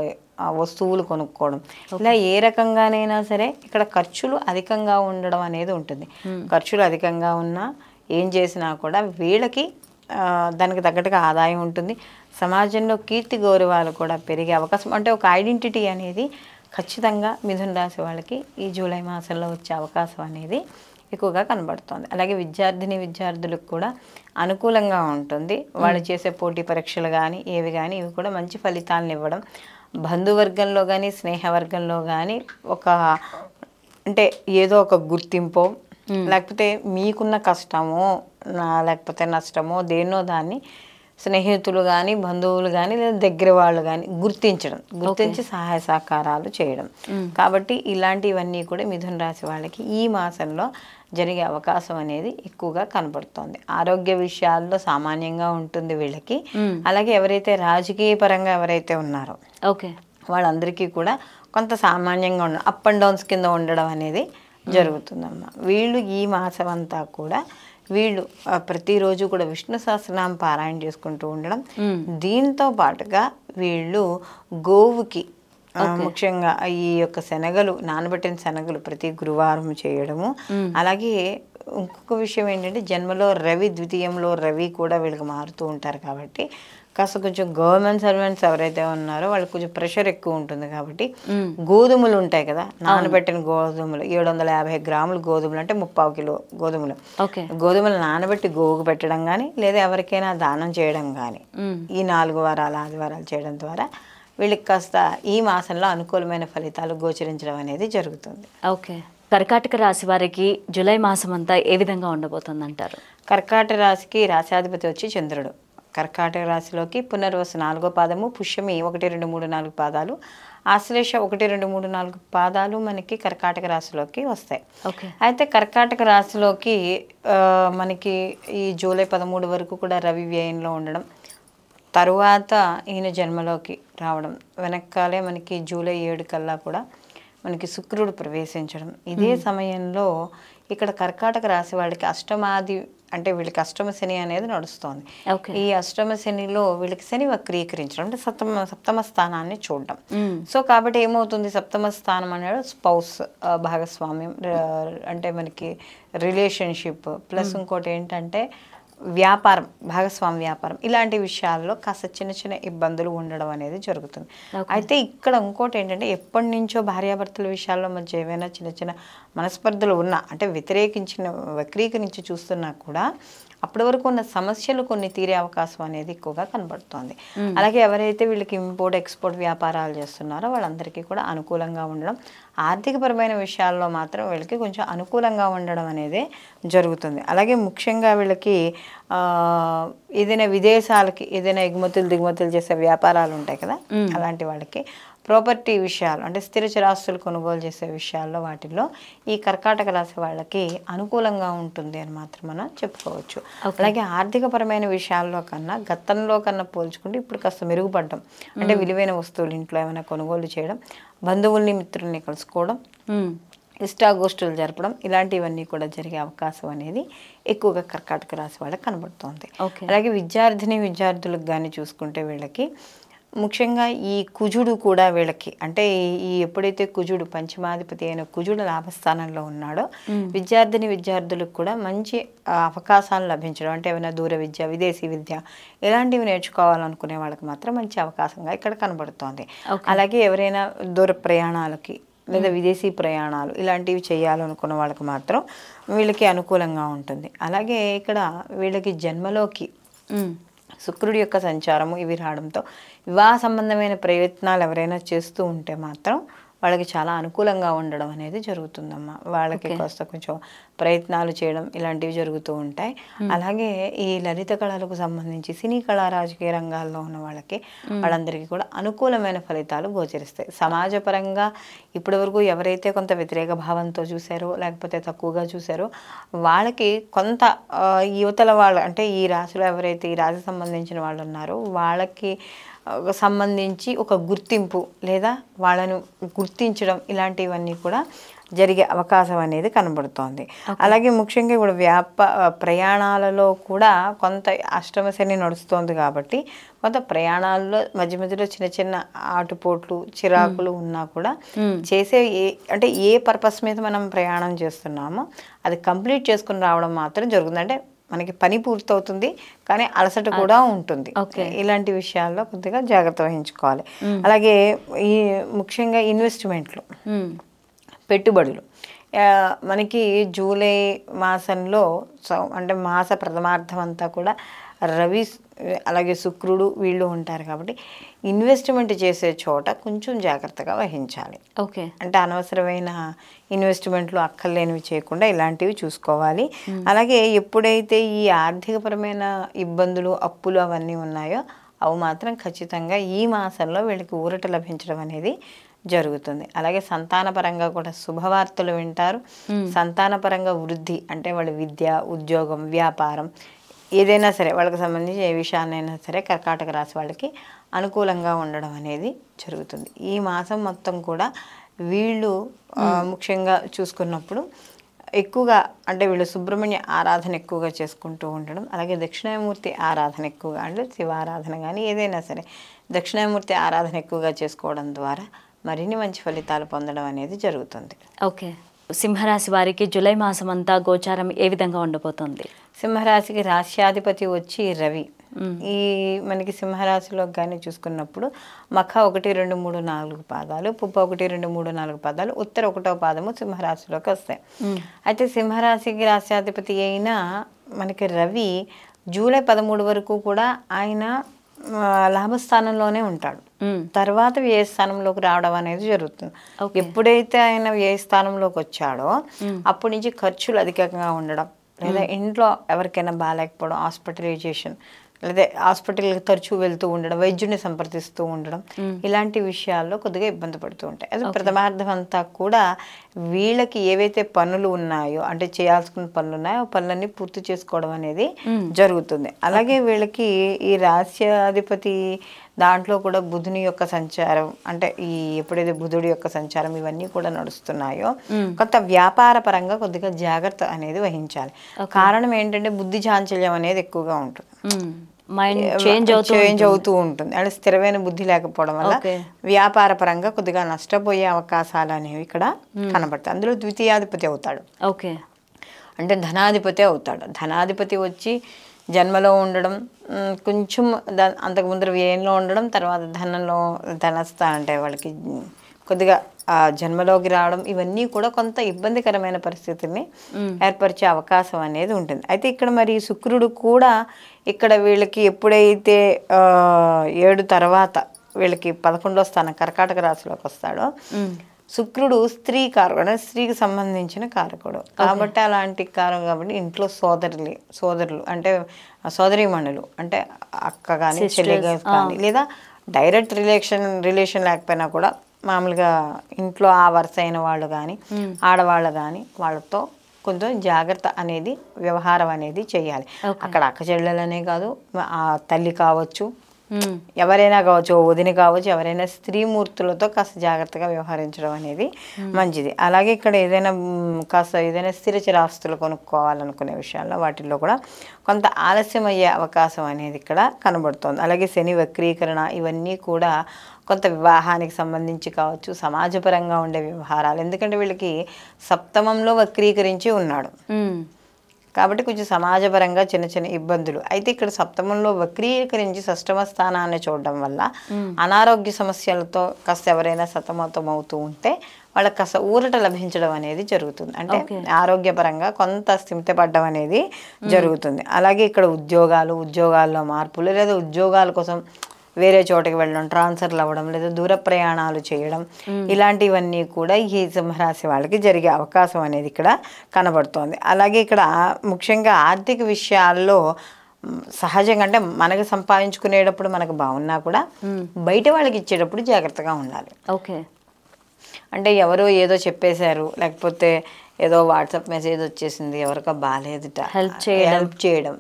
వస్తువులు కొనుక్కోవడం, ఇలా ఏ రకంగానైనా సరే ఇక్కడ ఖర్చులు అధికంగా ఉండడం అనేది ఉంటుంది. ఖర్చులు అధికంగా ఉన్నా ఏం చేసినా కూడా వీళ్ళకి దానికి తగ్గట్టుగా ఆదాయం ఉంటుంది. సమాజంలో కీర్తి గౌరవాలు కూడా పెరిగే అవకాశం, అంటే ఒక ఐడెంటిటీ అనేది ఖచ్చితంగా మిథున రాశి వాళ్ళకి ఈ జూలై మాసంలో వచ్చే అవకాశం అనేది ఎక్కువగా కనబడుతుంది. అలాగే విద్యార్థులకు కూడా అనుకూలంగా ఉంటుంది. వాళ్ళు చేసే పోటీ పరీక్షలు కానీ ఏవి కానీ ఇవి కూడా మంచి ఫలితాలను ఇవ్వడం, బంధువర్గంలో కానీ స్నేహవర్గంలో కానీ ఒక అంటే ఏదో ఒక గుర్తింపో లేకపోతే మీకున్న కష్టమో లేకపోతే నష్టమో దేన్నో దాన్ని స్నేహితులు కానీ బంధువులు కానీ లేదా దగ్గర వాళ్ళు కానీ గుర్తించి సహాయ సహకారాలు చేయడం. కాబట్టి ఇలాంటివన్నీ కూడా మిథున రాశి వాళ్ళకి ఈ మాసంలో జరిగే అవకాశం అనేది ఎక్కువగా కనబడుతోంది. ఆరోగ్య విషయాల్లో సామాన్యంగా ఉంటుంది వీళ్ళకి. అలాగే ఎవరైతే రాజకీయ పరంగా ఎవరైతే ఉన్నారో వాళ్ళందరికీ కూడా కొంత సామాన్యంగా అప్ అండ్ డౌన్స్ కింద ఉండడం అనేది జరుగుతుందమ్మా. వీళ్ళు ఈ మాసం అంతా కూడా వీళ్ళు ప్రతిరోజు కూడా విష్ణు సహస్రనామం పారాయణ చేసుకుంటూ ఉండడం, దీంతో పాటుగా వీళ్ళు గోవుకి ముఖ్యంగా ఈ యొక్క శనగలు, నానబెట్టిన శనగలు ప్రతి గురువారం చేయడము. అలాగే ఇంకొక విషయం ఏంటంటే జన్మలో రవి, ద్వితీయంలో రవి కూడా వీళ్ళకి మారుతూ ఉంటారు కాబట్టి కాస్త కొంచెం గవర్నమెంట్ సర్వెంట్స్ ఎవరైతే ఉన్నారో వాళ్ళకి కొంచెం ప్రెషర్ ఎక్కువ ఉంటుంది కాబట్టి గోధుమలు ఉంటాయి కదా, నానబెట్టిన గోధుమలు 750 గ్రాములు గోధుమలు అంటే 3/4 కిలో గోధుమలు నానబెట్టి గోవుకు పెట్టడం కానీ లేదా ఎవరికైనా దానం చేయడం కానీ ఈ 4 వారాలు ఆదివారాలు చేయడం ద్వారా వీళ్ళకి కాస్త ఈ మాసంలో అనుకూలమైన ఫలితాలు గోచరించడం అనేది జరుగుతుంది. కర్కాటక రాశి వారికి జూలై మాసం అంతా ఏ విధంగా ఉండబోతుంది అంటారు? కర్కాటక రాశికి రాశాధిపతి వచ్చి చంద్రుడు. కర్కాటక రాశిలోకి పునర్వసు 4వ పాదము, పుష్యమి 1, 2, 3, 4 పాదాలు, ఆశ్లేష 1, 2, 3, 4 పాదాలు మనకి కర్కాటక రాశిలోకి వస్తాయి. అయితే కర్కాటక రాశిలోకి మనకి ఈ జూలై 13 వరకు కూడా రవి వ్యయంలో ఉండడం, తరువాత ఈయన జన్మలోకి రావడం, వెనకాలే మనకి జూలై 7 కల్లా కూడా మనకి శుక్రుడు ప్రవేశించడం. ఇదే సమయంలో ఇక్కడ కర్కాటక రాశి వాళ్ళకి అష్టమాది అంటే వీళ్ళకి అష్టమ శని అనేది నడుస్తోంది. ఈ అష్టమ శనిలో వీళ్ళకి శని వక్రీకరించడం అంటే సప్తమ స్థానాన్ని చూడడం. సో కాబట్టి ఏమవుతుంది, సప్తమ స్థానం అనేది స్పౌస్ భాగస్వామ్యం అంటే మనకి రిలేషన్షిప్ ప్లస్ ఇంకోటి ఏంటంటే వ్యాపారం, భాగస్వామి వ్యాపారం ఇలాంటి విషయాల్లో కాస్త చిన్న చిన్న ఇబ్బందులు ఉండడం అనేది జరుగుతుంది. అయితే ఇక్కడ ఇంకోటి ఏంటంటే ఎప్పటి నుంచో భార్యాభర్తల విషయాల్లో మధ్య ఏవైనా చిన్న చిన్న మనస్పర్ధలు ఉన్నా, అంటే వక్రీకరించి చూస్తున్నా కూడా అప్పటి వరకు ఉన్న సమస్యలు కొన్ని తీరే అవకాశం అనేది ఎక్కువగా కనబడుతోంది. అలాగే ఎవరైతే వీళ్ళకి ఇంపోర్ట్ ఎక్స్పోర్ట్ వ్యాపారాలు చేస్తున్నారో వాళ్ళందరికీ కూడా అనుకూలంగా ఉండడం, ఆర్థికపరమైన విషయాల్లో మాత్రం వీళ్ళకి కొంచెం అనుకూలంగా ఉండడం అనేది జరుగుతుంది. అలాగే ముఖ్యంగా వీళ్ళకి ఏదైనా విదేశాలకి ఏదైనా ఎగుమతులు దిగుమతులు చేసే వ్యాపారాలు ఉంటాయి కదా, అలాంటి వాళ్ళకి ప్రాపర్టీ విషయాలు అంటే స్థిర చరాస్తులు కొనుగోలు చేసే విషయాల్లో వాటిల్లో ఈ కర్కాటక రాశి వాళ్ళకి అనుకూలంగా ఉంటుంది అని మాత్రం మనం చెప్పుకోవచ్చు. అలాగే ఆర్థికపరమైన విషయాల్లో కన్నా గతంలో కన్నా పోల్చుకుంటే ఇప్పుడు కాస్త మెరుగుపడడం, అంటే విలువైన వస్తువులు ఇంట్లో ఏమైనా కొనుగోలు చేయడం, బంధువుల్ని మిత్రుల్ని కలుసుకోవడం, ఇష్టాగోష్ఠులు జరపడం ఇలాంటివన్నీ కూడా జరిగే అవకాశం అనేది ఎక్కువగా కర్కాటక రాశి వాళ్ళకి కనబడుతుంది. అలాగే విద్యార్థులకు కానీ చూసుకుంటే వీళ్ళకి ముఖ్యంగా ఈ కుజుడు కూడా వీళ్ళకి అంటే ఈ ఎప్పుడైతే కుజుడు పంచమాధిపతి అయిన కుజుడు లాభస్థానంలో ఉన్నాడో విద్యార్థులకు కూడా మంచి అవకాశాలు లభించడం, అంటే ఏమైనా దూర విద్య, విదేశీ విద్య ఇలాంటివి నేర్చుకోవాలనుకునే వాళ్ళకి మాత్రం మంచి అవకాశంగా ఇక్కడ కనబడుతోంది. అలాగే ఎవరైనా దూర ప్రయాణాలకి లేదా విదేశీ ప్రయాణాలు ఇలాంటివి చేయాలనుకున్న వాళ్ళకి మాత్రం వీళ్ళకి అనుకూలంగా ఉంటుంది. అలాగే ఇక్కడ వీళ్ళకి జన్మలోకి శుక్రుడి యొక్క సంచారము ఇవి రావడంతో వివాహ సంబంధమైన ప్రయత్నాలు ఎవరైనా చేస్తూ ఉంటే మాత్రం వాళ్ళకి చాలా అనుకూలంగా ఉండడం అనేది జరుగుతుందమ్మా. వాళ్ళకి కాస్త కొంచెం ప్రయత్నాలు చేయడం ఇలాంటివి జరుగుతూ ఉంటాయి. అలాగే ఈ లలిత కళలకు సంబంధించి సినీ కళా రాజకీయ రంగాల్లో ఉన్న వాళ్ళందరికీ కూడా అనుకూలమైన ఫలితాలు గోచరిస్తాయి. సమాజపరంగా ఇప్పటి వరకు ఎవరైతే కొంత వ్యతిరేక భావంతో చూసారో లేకపోతే తక్కువగా చూసారో వాళ్ళకి కొంత యువతల వాళ్ళు, అంటే ఈ రాశిలో ఎవరైతే ఈ రాశి సంబంధించిన వాళ్ళు ఉన్నారో వాళ్ళకి సంబంధించి ఒక గుర్తింపు లేదా వాళ్ళను గుర్తించడం ఇలాంటివన్నీ కూడా జరిగే అవకాశం అనేది కనబడుతోంది. అలాగే ముఖ్యంగా ఇప్పుడు ప్రయాణాలలో కూడా కొంత అష్టమ శని నడుస్తోంది కాబట్టి కొంత ప్రయాణాల్లో మధ్య మధ్యలో చిన్న చిన్న ఆటుపోట్లు చిరాకులు ఉన్నా కూడా చేసే అంటే ఏ పర్పస్ మీద మనం ప్రయాణం చేస్తున్నామో అది కంప్లీట్ చేసుకుని రావడం మాత్రం జరుగుతుంది. అంటే మనకి పని పూర్తవుతుంది కానీ అలసట కూడా ఉంటుంది. ఇలాంటి విషయాల్లో కొద్దిగా జాగ్రత్త వహించుకోవాలి. అలాగే ఈ ముఖ్యంగా ఇన్వెస్ట్మెంట్లు, పెట్టుబడులు మనకి జూలై మాసంలో అంటే మాస ప్రథమార్థం అంతా కూడా రవి అలాగే శుక్రుడు వీళ్ళు ఉంటారు కాబట్టి ఇన్వెస్ట్మెంట్ చేసే చోట కొంచెం జాగ్రత్తగా వహించాలి. అంటే అనవసరమైన ఇన్వెస్ట్మెంట్లు అక్కర్లేనివి చేయకుండా ఇలాంటివి చూసుకోవాలి. అలాగే ఎప్పుడైతే ఈ ఆర్థికపరమైన ఇబ్బందులు అప్పులు అవన్నీ ఉన్నాయో అవి మాత్రం ఖచ్చితంగా ఈ మాసంలో వీళ్ళకి ఊరట లభించడం అనేది జరుగుతుంది. అలాగే సంతానపరంగా కూడా శుభవార్తలు వింటారు. సంతానపరంగా వృద్ధి అంటే వాళ్ళ విద్య, ఉద్యోగం, వ్యాపారం ఏదైనా సరే వాళ్ళకి సంబంధించి ఏ విషయాన్నైనా సరే కర్కాటక రాశి వాళ్ళకి అనుకూలంగా ఉండడం అనేది జరుగుతుంది. ఈ మాసం మొత్తం కూడా వీళ్ళు ముఖ్యంగా చూసుకున్నప్పుడు ఎక్కువగా అంటే వీళ్ళు సుబ్రహ్మణ్య ఆరాధన ఎక్కువగా చేసుకుంటూ ఉండడం, అలాగే దక్షిణామూర్తి ఆరాధన ఎక్కువగా అంటే శివారాధన కానీ ఏదైనా సరే దక్షిణామూర్తి ఆరాధన ఎక్కువగా చేసుకోవడం ద్వారా మరిన్ని మంచి ఫలితాలు పొందడం అనేది జరుగుతుంది. సింహరాశి వారికి జూలై మాసం అంతా గోచారం ఏ విధంగా ఉండబోతుంది? సింహరాశికి రాశ్యాధిపతి వచ్చి రవి. ఈ మనకి సింహరాశిలో కానీ చూసుకున్నప్పుడు మఖ 1, 2, 3, 4 పాదాలు, పుప్ప 1, 2, 3, 4 పాదాలు, ఉత్తర 1వ పాదము సింహరాశిలోకి వస్తాయి. అయితే సింహరాశికి రాశ్యాధిపతి అయిన మనకి రవి జూలై 13 వరకు కూడా ఆయన లాభస్థానంలోనే ఉంటాడు. తర్వాత వ్యయ స్థానంలోకి రావడం అనేది జరుగుతుంది. ఎప్పుడైతే ఆయన వ్యయ స్థానంలోకి వచ్చాడో అప్పటి నుంచి ఖర్చులు అధికంగా ఉండడం, లేదా ఇంట్లో ఎవరికైనా బాగాలేకపోవడం, హాస్పిటలైజేషన్ లేదా హాస్పిటల్కి తరచూ వెళ్తూ ఉండడం, వైద్యుడిని సంప్రదిస్తూ ఉండడం ఇలాంటి విషయాల్లో కొద్దిగా ఇబ్బంది పడుతూ ఉంటాయి. అది ప్రథమార్థం అంతా కూడా వీళ్ళకి ఏవైతే పనులు ఉన్నాయో అంటే చేయాల్సిన పనులు ఉన్నాయో పనులన్నీ పూర్తి చేసుకోవడం అనేది జరుగుతుంది. అలాగే వీళ్ళకి ఈ రాశ్యాధిపతి దాంట్లో కూడా బుధుని యొక్క సంచారం అంటే ఈ ఎప్పుడైతే బుధుడి యొక్క సంచారం ఇవన్నీ కూడా నడుస్తున్నాయో కొంత వ్యాపార పరంగా కొద్దిగా జాగ్రత్త అనేది వహించాలి. కారణం ఏంటంటే బుద్ధి చాంచల్యం అనేది ఎక్కువగా ఉంటుంది, మైండ్ చేంజ్ అవుతూ ఉంటుంది. అంటే స్థిరమైన బుద్ధి లేకపోవడం వల్ల వ్యాపార పరంగా కొద్దిగా నష్టపోయే అవకాశాలు అనేవి ఇక్కడ కనబడతాయి. అందులో ద్వితీయాధిపతి అవుతాడు, అంటే ధనాధిపతి అవుతాడు. ధనాధిపతి వచ్చి జన్మలో ఉండడం, కొంచెం అంతకు ముందర వ్యయంలో ఉండడం, తర్వాత ధనస్థానం అంటే వాళ్ళకి కొద్దిగా జన్మలోకి రావడం, ఇవన్నీ కూడా కొంత ఇబ్బందికరమైన పరిస్థితిని ఏర్పరిచే అవకాశం అనేది ఉంటుంది. అయితే ఇక్కడ మరి శుక్రుడు కూడా ఇక్కడ వీళ్ళకి ఎప్పుడైతే 7 తర్వాత వీళ్ళకి 11వ స్థానం కర్కాటక రాశిలోకి వస్తాడో, శుక్రుడు స్త్రీ కారకుడు, స్త్రీకి సంబంధించిన కారకుడు కాబట్టి అలాంటి కారకుడు కాబట్టి ఇంట్లో సోదరులు అంటే సోదరీమణులు అంటే అక్క కానీ చెల్లి కానీ లేదా డైరెక్ట్ రిలేషన్ లేకపోయినా కూడా మామూలుగా ఇంట్లో ఆ వరుస అయిన వాళ్ళు కానీ ఆడవాళ్ళు కానీ వాళ్ళతో కొంచెం జాగ్రత్త అనేది వ్యవహారం అనేది చేయాలి. అక్కడ అక్క చెల్లెలనే కాదు, ఆ తల్లి కావచ్చు, ఎవరైనా కావచ్చు, వదిన కావచ్చు, ఎవరైనా స్త్రీమూర్తులతో కాస్త జాగ్రత్తగా వ్యవహరించడం అనేది మంచిది. అలాగే ఇక్కడ ఏదైనా స్థిర చిరాస్తులు కొనుక్కోవాలనుకునే విషయాల్లో వాటిల్లో కూడా కొంత ఆలస్యం అయ్యే అవకాశం అనేది ఇక్కడ కనబడుతోంది. అలాగే శని వక్రీకరణ ఇవన్నీ కూడా కొంత వివాహానికి సంబంధించి కావచ్చు, సమాజపరంగా ఉండే వ్యవహారాలు, ఎందుకంటే వీళ్ళకి సప్తమంలో వక్రీకరించి ఉన్నాడు కాబట్టి కొంచెం సమాజపరంగా చిన్న చిన్న ఇబ్బందులు. అయితే ఇక్కడ సప్తమంలో వక్రీకరించి షష్టమ స్థానాన్ని చూడడం వల్ల అనారోగ్య సమస్యలతో కాస్త ఎవరైనా సతమతమవుతూ ఉంటే వాళ్ళకి కాస్త ఊరట లభించడం అనేది జరుగుతుంది. అంటే ఆరోగ్యపరంగా కొంత స్థిమితపడడం అనేది జరుగుతుంది. అలాగే ఇక్కడ ఉద్యోగాల్లో మార్పులు లేదా ఉద్యోగాల కోసం వేరే చోటకి వెళ్ళడం, ట్రాన్స్ఫర్లు అవ్వడం లేదా దూర ప్రయాణాలు చేయడం, ఇలాంటివన్నీ కూడా ఈ సింహరాశి వాళ్ళకి జరిగే అవకాశం అనేది ఇక్కడ కనబడుతోంది. అలాగే ఇక్కడ ముఖ్యంగా ఆర్థిక విషయాల్లో సహజంగా అంటే మనకు సంపాదించుకునేటప్పుడు మనకు బాగున్నా కూడా బయట వాళ్ళకి ఇచ్చేటప్పుడు జాగ్రత్తగా ఉండాలి. ఓకే, అంటే ఎవరో ఏదో చెప్పేశారు, లేకపోతే ఏదో వాట్సాప్ మెసేజ్ వచ్చేసింది, ఎవరికో బాగాలేదుట హెల్ప్ చేయడం,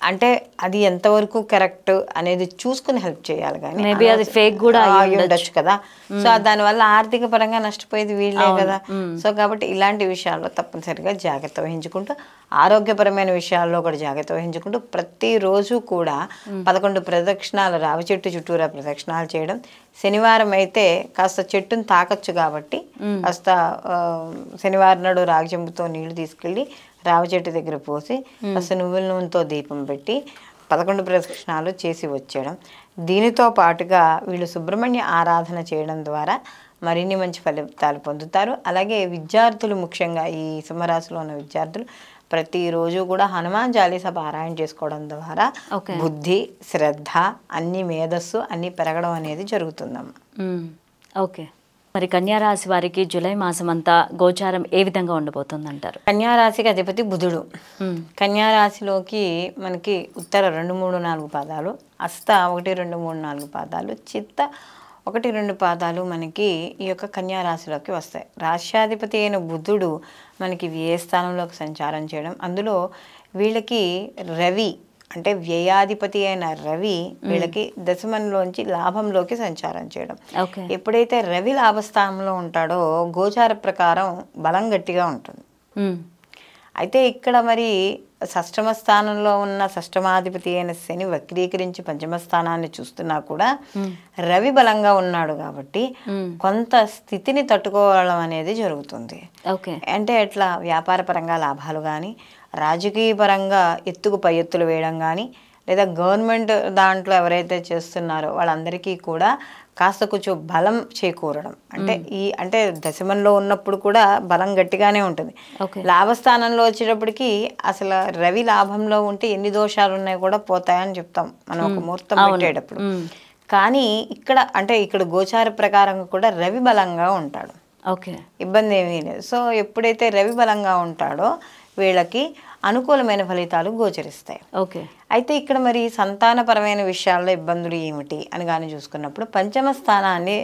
అంటే అది ఎంతవరకు కరెక్ట్ అనేది చూసుకుని హెల్ప్ చేయాలి. కానీ మేబీ అది ఫేక్ కూడా ఉండొచ్చు కదా. సో దానివల్ల ఆర్థిక పరంగా నష్టపోయేది వీళ్ళే కదా. సో కాబట్టి ఇలాంటి విషయాల్లో తప్పనిసరిగా జాగ్రత్త వహించుకుంటూ, ఆరోగ్యపరమైన విషయాల్లో కూడా జాగ్రత్త వహించుకుంటూ ప్రతిరోజు కూడా 11 ప్రదక్షిణాలు రావి చెట్టు చుట్టూరా ప్రదక్షిణాలు చేయడం. శనివారం అయితే కాస్త చెట్టును తాకచ్చు కాబట్టి కాస్త శనివారం నాడు రాగి చెంబుతో నీళ్లు తీసుకెళ్ళి రావి చెట్టు దగ్గర పోసి కాస్త నువ్వుల నూనెతో దీపం పెట్టి 11 ప్రదక్షిణాలు చేసి వచ్చేయడం. దీనితో పాటుగా వీళ్ళు సుబ్రహ్మణ్య ఆరాధన చేయడం ద్వారా మరిన్ని మంచి ఫలితాలు పొందుతారు. అలాగే విద్యార్థులు, ముఖ్యంగా ఈ సింహరాశిలో ఉన్న విద్యార్థులు ప్రతిరోజు కూడా హనుమాన్ చాలీసా పారాయణ చేసుకోవడం ద్వారా బుద్ధి, శ్రద్ధ, అన్ని మేధస్సు అన్నీ పెరగడం అనేది జరుగుతుందమ్మా. ఓకే, మరి కన్యారాశి వారికి జూలై మాసం అంతా గోచారం ఏ విధంగా ఉండబోతుంది అంటారు? కన్యారాశికి అధిపతి బుధుడు. కన్యారాశిలోకి మనకి ఉత్తర 2, 3, 4 పాదాలు, హస్త 1, 2, 3, 4 పాదాలు, చిత్త 1, 2 పాదాలు మనకి ఈ యొక్క కన్యారాశిలోకి వస్తాయి. రాష్ట్రాధిపతి అయిన బుధుడు మనకి వ్యయ స్థానంలోకి సంచారం చేయడం, అందులో వీళ్ళకి రవి అంటే వ్యయాధిపతి అయిన రవి వీళ్ళకి దశమంలోంచి లాభంలోకి సంచారం చేయడం. ఎప్పుడైతే రవి లాభస్థానంలో ఉంటాడో గోచార ప్రకారం బలం గట్టిగా ఉంటుంది. అయితే ఇక్కడ మరి షష్టమ స్థానంలో ఉన్న షష్టమాధిపతి అయిన శని వక్రీకరించి పంచమ స్థానాన్ని చూస్తున్నా కూడా రవి బలంగా ఉన్నాడు కాబట్టి కొంత స్థితిని తట్టుకోవడం అనేది జరుగుతుంది. అంటే ఎట్లా వ్యాపార పరంగా లాభాలు కానీ, రాజకీయ పరంగా ఎత్తుకు పై ఎత్తులు వేయడం కానీ, లేదా గవర్నమెంట్ దాంట్లో ఎవరైతే చేస్తున్నారో వాళ్ళందరికీ కూడా కాస్త కొంచెం బలం చేకూరడం. అంటే దశమంలో ఉన్నప్పుడు కూడా బలం గట్టిగానే ఉంటుంది. లాభస్థానంలో వచ్చేటప్పటికి అసలు రవి లాభంలో ఉంటే ఎన్ని దోషాలు ఉన్నాయి కూడా పోతాయని చెప్తాం మనం ఒక ముహూర్తం పెట్టేటప్పుడు. కానీ ఇక్కడ గోచార ప్రకారంగా కూడా రవి బలంగా ఉంటాడు. ఇబ్బంది ఏమీ లేదు. సో ఎప్పుడైతే రవి బలంగా ఉంటాడో వీళ్ళకి అనుకూలమైన ఫలితాలు గోచరిస్తాయి. అయితే ఇక్కడ మరి సంతానపరమైన విషయాల్లో ఇబ్బందులు ఏమిటి అని కానీ చూసుకున్నప్పుడు పంచమ స్థానాన్ని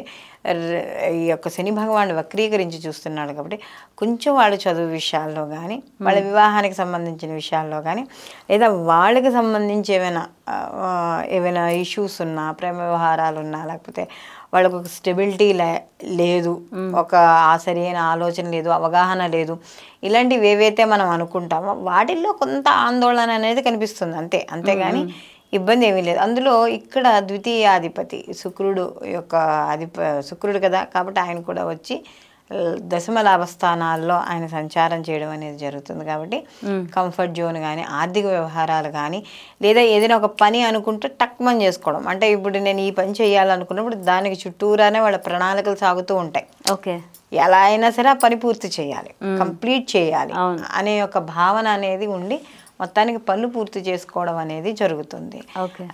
ఈ యొక్క శని భగవానుడు వక్రీకరించి చూస్తున్నాడు కాబట్టి కొంచెం వాళ్ళు చదువు విషయాల్లో కానీ, వాళ్ళ వివాహానికి సంబంధించిన విషయాల్లో కానీ, లేదా వాళ్ళకి సంబంధించి ఏమైనా ఇష్యూస్ ఉన్నా, ప్రేమ వ్యవహారాలు ఉన్నా, లేకపోతే వాళ్ళకు ఒక స్టెబిలిటీ లేదు, ఒక సరైన ఆలోచన లేదు, అవగాహన లేదు, ఇలాంటివి ఏవైతే మనం అనుకుంటామో వాటిల్లో కొంత ఆందోళన అనేది కనిపిస్తుంది. అంతేగాని ఇబ్బంది ఏమీ లేదు. అందులో ఇక్కడ ద్వితీయాధిపతి శుక్రుడు యొక్క శుక్రుడు కదా కాబట్టి ఆయన కూడా వచ్చి దశమ లాభస్థానాల్లో ఆయన సంచారం చేయడం అనేది జరుగుతుంది కాబట్టి కంఫర్ట్ జోన్ కానీ ఆర్థిక వ్యవహారాలు కానీ లేదా ఏదైనా ఒక పని అనుకుంటే టక్మని చేసుకోవడం. అంటే ఇప్పుడు నేను ఈ పని చేయాలనుకున్నప్పుడు దానికి చుట్టూరానే వాళ్ళ ప్రణాళికలు సాగుతూ ఉంటాయి. ఓకే, ఎలా అయినా సరే ఆ పని పూర్తి చేయాలి, కంప్లీట్ చేయాలి అనే ఒక భావన అనేది ఉండి మొత్తానికి పనులు పూర్తి చేసుకోవడం అనేది జరుగుతుంది.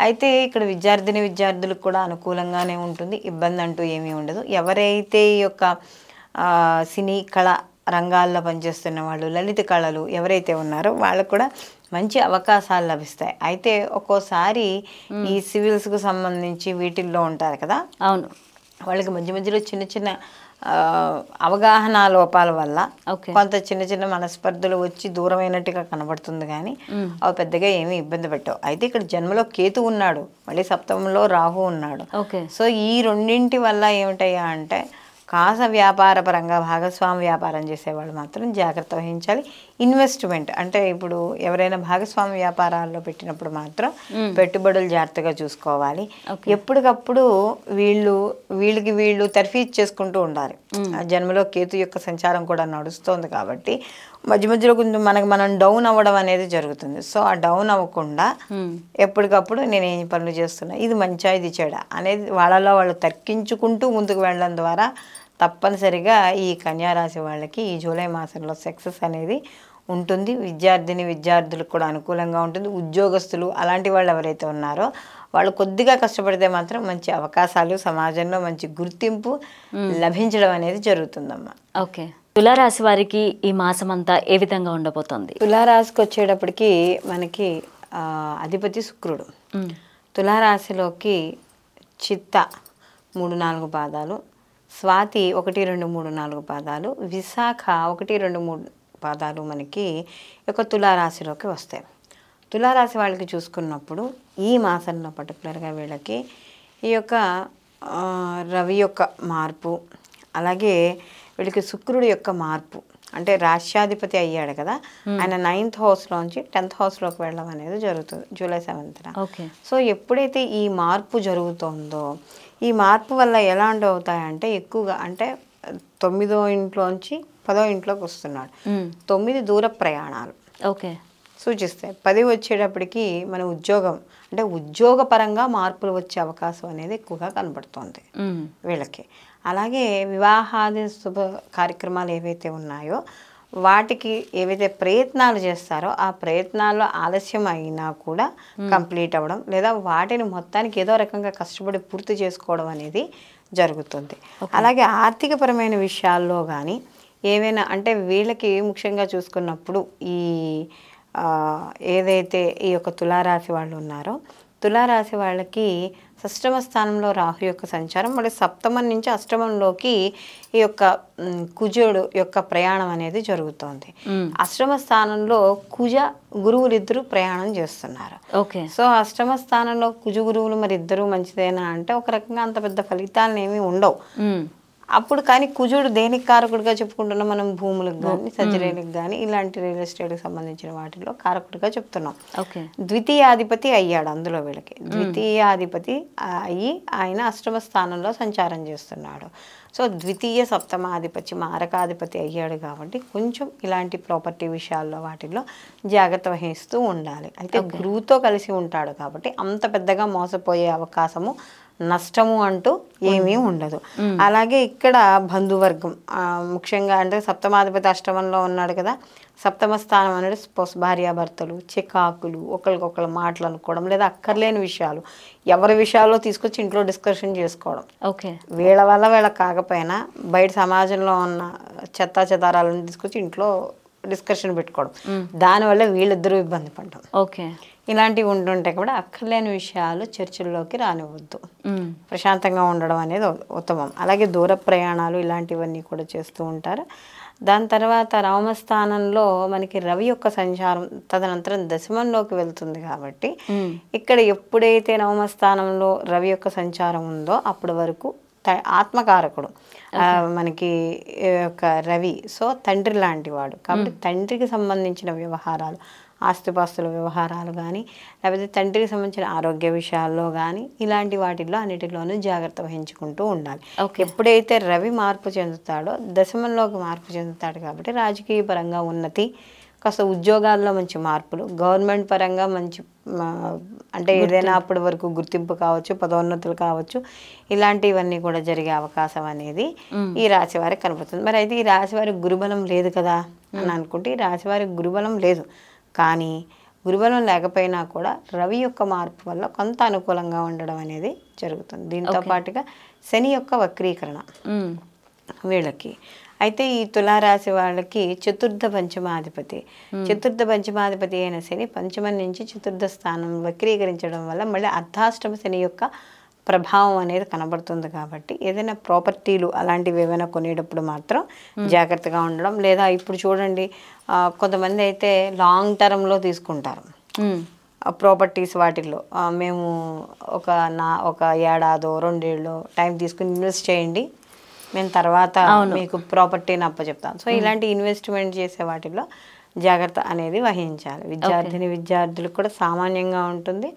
అయితే ఇక్కడ విద్యార్థులకు కూడా అనుకూలంగానే ఉంటుంది, ఇబ్బంది అంటూ ఏమీ ఉండదు. ఎవరైతే ఈ యొక్క సినీ కళ రంగాల్లో పనిచేస్తున్న వాళ్ళు, లలిత కళలు ఎవరైతే ఉన్నారో వాళ్ళకు కూడా మంచి అవకాశాలు లభిస్తాయి. అయితే ఒక్కోసారి ఈ సివిల్స్కు సంబంధించి వీటిల్లో ఉంటారు కదా, అవును, వాళ్ళకి మధ్య మధ్యలో చిన్న చిన్న అవగాహన లోపాల వల్ల కొంత చిన్న చిన్న మనస్పర్ధలు వచ్చి దూరమైనట్టుగా కనబడుతుంది, కానీ అవి పెద్దగా ఏమీ ఇబ్బంది పెట్టవు. అయితే ఇక్కడ జన్మలో కేతు ఉన్నాడు, మళ్ళీ సప్తమంలో రాహు ఉన్నాడు. సో ఈ రెండింటి వల్ల ఏమిటయ్యా అంటే కాస వ్యాపార పరంగా భాగస్వామి వ్యాపారం చేసేవాళ్ళు మాత్రం జాగ్రత్త వహించాలి. ఇన్వెస్ట్మెంట్ అంటే ఇప్పుడు ఎవరైనా భాగస్వామి వ్యాపారాల్లో పెట్టినప్పుడు మాత్రం పెట్టుబడులు జాగ్రత్తగా చూసుకోవాలి. ఎప్పటికప్పుడు వీళ్ళు తర్ఫీజ్ చేసుకుంటూ ఉండాలి. జన్మలో కేతు యొక్క సంచారం కూడా నడుస్తోంది కాబట్టి మధ్య మధ్యలో కొంచెం మనం డౌన్ అవ్వడం అనేది జరుగుతుంది. సో ఆ డౌన్ అవ్వకుండా ఎప్పటికప్పుడు నేను ఏం పనులు చేస్తున్నా, ఇది మంచా ఇది చెడా అనేది వాళ్ళలో వాళ్ళు తర్కించుకుంటూ ముందుకు వెళ్ళడం ద్వారా తప్పనిసరిగా ఈ కన్యారాశి వాళ్ళకి ఈ జూలై మాసంలో సక్సెస్ అనేది ఉంటుంది. విద్యార్థులకు కూడా అనుకూలంగా ఉంటుంది. ఉద్యోగస్తులు అలాంటి వాళ్ళు ఎవరైతే ఉన్నారో వాళ్ళు కొద్దిగా కష్టపడితే మాత్రం మంచి అవకాశాలు, సమాజంలో మంచి గుర్తింపు లభించడం అనేది జరుగుతుందమ్మా. ఓకే, తులారాశి వారికి ఈ మాసం అంతా ఏ విధంగా ఉండబోతోంది? తులారాశికి వచ్చేటప్పటికి మనకి అధిపతి శుక్రుడు. తులారాశిలోకి చిత్త 3-4 పాదాలు, స్వాతి 1, 2, 3, 4 పాదాలు, విశాఖ 1, 2, 3 పాదాలు మనకి ఒక తులారాశిలోకి వస్తాయి. తులారాశి వాళ్ళకి చూసుకున్నప్పుడు ఈ మాసంలో పర్టికులర్గా వీళ్ళకి ఈ యొక్క రవి యొక్క మార్పు, అలాగే వీళ్ళకి శుక్రుడు యొక్క మార్పు, అంటే రాష్ట్రాధిపతి అయ్యాడు కదా, ఆయన 9th హౌస్లోంచి 10th హౌస్లోకి వెళ్ళడం అనేది జరుగుతుంది జూలై 7th. సో ఎప్పుడైతే ఈ మార్పు జరుగుతుందో ఈ మార్పు వల్ల ఎలాంటి అవుతాయంటే ఎక్కువగా అంటే 9వ ఇంట్లోంచి 10వ ఇంట్లోకి వస్తున్నాడు. 9 దూర ప్రయాణాలు సూచిస్తాయి. 10 వచ్చేటప్పటికి మన ఉద్యోగం అంటే ఉద్యోగపరంగా మార్పులు వచ్చే అవకాశం అనేది ఎక్కువగా కనబడుతుంది వీళ్ళకి. అలాగే వివాహాది శుభ కార్యక్రమాలు ఏవైతే ఉన్నాయో వాటికి ఏవైతే ప్రయత్నాలు చేస్తారో ఆ ప్రయత్నాల్లో ఆలస్యం అయినా కూడా కంప్లీట్ అవ్వడం, లేదా వాటిని మొత్తానికి ఏదో రకంగా కష్టపడి పూర్తి చేసుకోవడం అనేది జరుగుతుంది. అలాగే ఆర్థికపరమైన విషయాల్లో కానీ ఏవైనా అంటే వీళ్ళకి ముఖ్యంగా చూసుకున్నప్పుడు ఈ ఏదైతే ఈ యొక్క తులారాశి వాళ్ళు ఉన్నారో తులారాశి వాళ్ళకి షష్టమ స్థానంలో రాహు యొక్క సంచారం, మళ్ళీ సప్తమం నుంచి అష్టమంలోకి ఈ యొక్క కుజుడు యొక్క ప్రయాణం అనేది జరుగుతోంది. అష్టమ స్థానంలో కుజ గురువులు ఇద్దరు ప్రయాణం చేస్తున్నారు. సో అష్టమ స్థానంలో కుజ గురువులు మరి ఇద్దరు మంచిదేనా అంటే ఒక రకంగా అంత పెద్ద ఫలితాలను ఏమీ ఉండవు. అప్పుడు కానీ కుజుడు దేనికి కారకుడిగా చెప్పుకుంటున్నాం మనం? భూములకు కానీ సర్జరీలకు కానీ ఇలాంటి రియల్ ఎస్టేట్కి సంబంధించిన వాటిలో కారకుడిగా చెప్తున్నాం. ద్వితీయాధిపతి అయ్యాడు అందులో వీళ్ళకి. ద్వితీయాధిపతి అయ్యి ఆయన అష్టమ స్థానంలో సంచారం చేస్తున్నాడు. సో ద్వితీయ సప్తమాధిపతి మారకాధిపతి అయ్యాడు కాబట్టి కొంచెం ఇలాంటి ప్రాపర్టీ విషయాల్లో వాటిల్లో జాగ్రత్త వహిస్తూ ఉండాలి. అయితే గురువుతో కలిసి ఉంటాడు కాబట్టి అంత పెద్దగా మోసపోయే అవకాశము నష్టము అంటూ ఏమీ ఉండదు. అలాగే ఇక్కడ బంధువర్గం ముఖ్యంగా అంటే సప్తమాధిపతి అష్టమంలో ఉన్నాడు కదా, సప్తమ స్థానం అనేది భార్యాభర్తలు చికాకులు, ఒకరికొకరు మాటలు అనుకోవడం, లేదా అక్కర్లేని విషయాలు ఎవరి విషయాల్లో తీసుకొచ్చి ఇంట్లో డిస్కషన్ చేసుకోవడం. వీళ్ళ వల్ల వీళ్ళకి కాకపోయినా బయట సమాజంలో ఉన్న చెత్తా చెదారాలను తీసుకొచ్చి ఇంట్లో డిస్కషన్ పెట్టుకోవడం, దానివల్ల వీళ్ళిద్దరూ ఇబ్బంది పడ్డం. ఇలాంటివి ఉంటుంటాయి కాబట్టి అక్కర్లేని విషయాలు చర్చల్లోకి రానివ్వద్దు. ప్రశాంతంగా ఉండడం అనేది ఉత్తమం. అలాగే దూర ప్రయాణాలు ఇలాంటివన్నీ కూడా చేస్తూ ఉంటారు. దాని తర్వాత నవమస్థానంలో మనకి రవి యొక్క సంచారం తదనంతరం దశమంలోకి వెళ్తుంది కాబట్టి ఇక్కడ ఎప్పుడైతే నవమస్థానంలో రవి యొక్క సంచారం ఉందో అప్పటి వరకు ఆత్మకారకుడు మనకి యొక్క రవి. సో తండ్రి లాంటి వాడు కాబట్టి తండ్రికి సంబంధించిన వ్యవహారాలు, ఆస్తిపాస్తుల వ్యవహారాలు కానీ, లేకపోతే తండ్రికి సంబంధించిన ఆరోగ్య విషయాల్లో కానీ, ఇలాంటి వాటిల్లో అన్నిటిలోనూ జాగ్రత్త వహించుకుంటూ ఉండాలి. ఎప్పుడైతే రవి మార్పు చెందుతాడో దశమంలోకి మార్పు చెందుతాడు కాబట్టి రాజకీయ పరంగా ఉన్నతి, కాస్త ఉద్యోగాల్లో మంచి మార్పులు, గవర్నమెంట్ పరంగా మంచి అంటే ఏదైనా అప్పటి వరకు గుర్తింపు కావచ్చు, పదోన్నతులు కావచ్చు, ఇలాంటివన్నీ కూడా జరిగే అవకాశం అనేది ఈ రాశి వారికి కనబడుతుంది. మరి అయితే ఈ రాశి వారికి గురుబలం లేదు కదా అని అనుకుంటే, ఈ రాశి వారికి గురుబలం లేదు. కానీ గురుబలం లేకపోయినా కూడా రవి యొక్క మార్పు వల్ల కొంత అనుకూలంగా ఉండడం అనేది జరుగుతుంది. దీంతో పాటుగా శని యొక్క వక్రీకరణ వీళ్ళకి. అయితే ఈ తులారాశి వాళ్ళకి చతుర్థ పంచమాధిపతి అయిన శని పంచమం నుంచి చతుర్థ స్థానం వక్రీకరించడం వల్ల మళ్ళీ అర్ధాష్టమ శని యొక్క ప్రభావం అనేది కనబడుతుంది. కాబట్టి ఏదైనా ప్రాపర్టీలు అలాంటివి ఏమైనా కొనేటప్పుడు మాత్రం జాగ్రత్తగా ఉండడం. లేదా ఇప్పుడు చూడండి, కొంతమంది అయితే లాంగ్ టర్మ్లో తీసుకుంటారు ప్రాపర్టీస్. వాటిల్లో మేము ఒక ఏడాదో 2 ఏళ్ళో టైం తీసుకుని ఇన్వెస్ట్ చేయండి, మేము తర్వాత మీకు ప్రాపర్టీని అప్పచెప్తాం. సో ఇలాంటి ఇన్వెస్ట్మెంట్ చేసే వాటిల్లో జాగ్రత్త అనేది వహించాలి. విద్యార్థులకు కూడా సామాన్యంగా ఉంటుంది.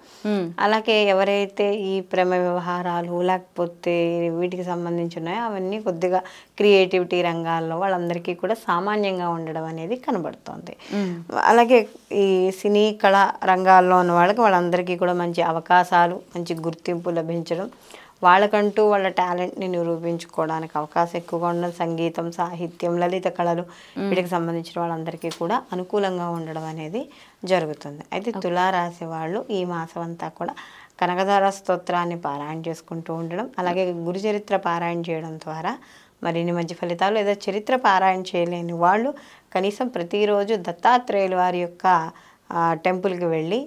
అలాగే ఎవరైతే ఈ ప్రేమ వ్యవహారాలు లేకపోతే వీటికి సంబంధించి ఉన్నాయో అవన్నీ కొద్దిగా క్రియేటివిటీ రంగాల్లో వాళ్ళందరికీ కూడా సామాన్యంగా ఉండడం అనేది కనబడుతుంది. అలాగే ఈ సినీ కళా రంగాల్లో ఉన్న వాళ్ళకి వాళ్ళందరికీ కూడా మంచి అవకాశాలు, మంచి గుర్తింపు లభించడం, వాళ్ళకంటూ వాళ్ళ టాలెంట్ని నిరూపించుకోవడానికి అవకాశం ఎక్కువగా ఉండడం, సంగీతం, సాహిత్యం, లలిత కళలు వీటికి సంబంధించిన వాళ్ళందరికీ కూడా అనుకూలంగా ఉండడం అనేది జరుగుతుంది. అయితే తులారాశి వాళ్ళు ఈ మాసం అంతా కూడా కనకదార స్తోత్రాన్ని పారాయణ చేసుకుంటూ ఉండడం, అలాగే గురు చరిత్ర పారాయణ చేయడం ద్వారా మరిన్ని మంచి ఫలితాలు. లేదా చరిత్ర పారాయణ చేయలేని వాళ్ళు కనీసం ప్రతిరోజు దత్తాత్రేయుల వారి యొక్క టెంపుల్కి వెళ్ళి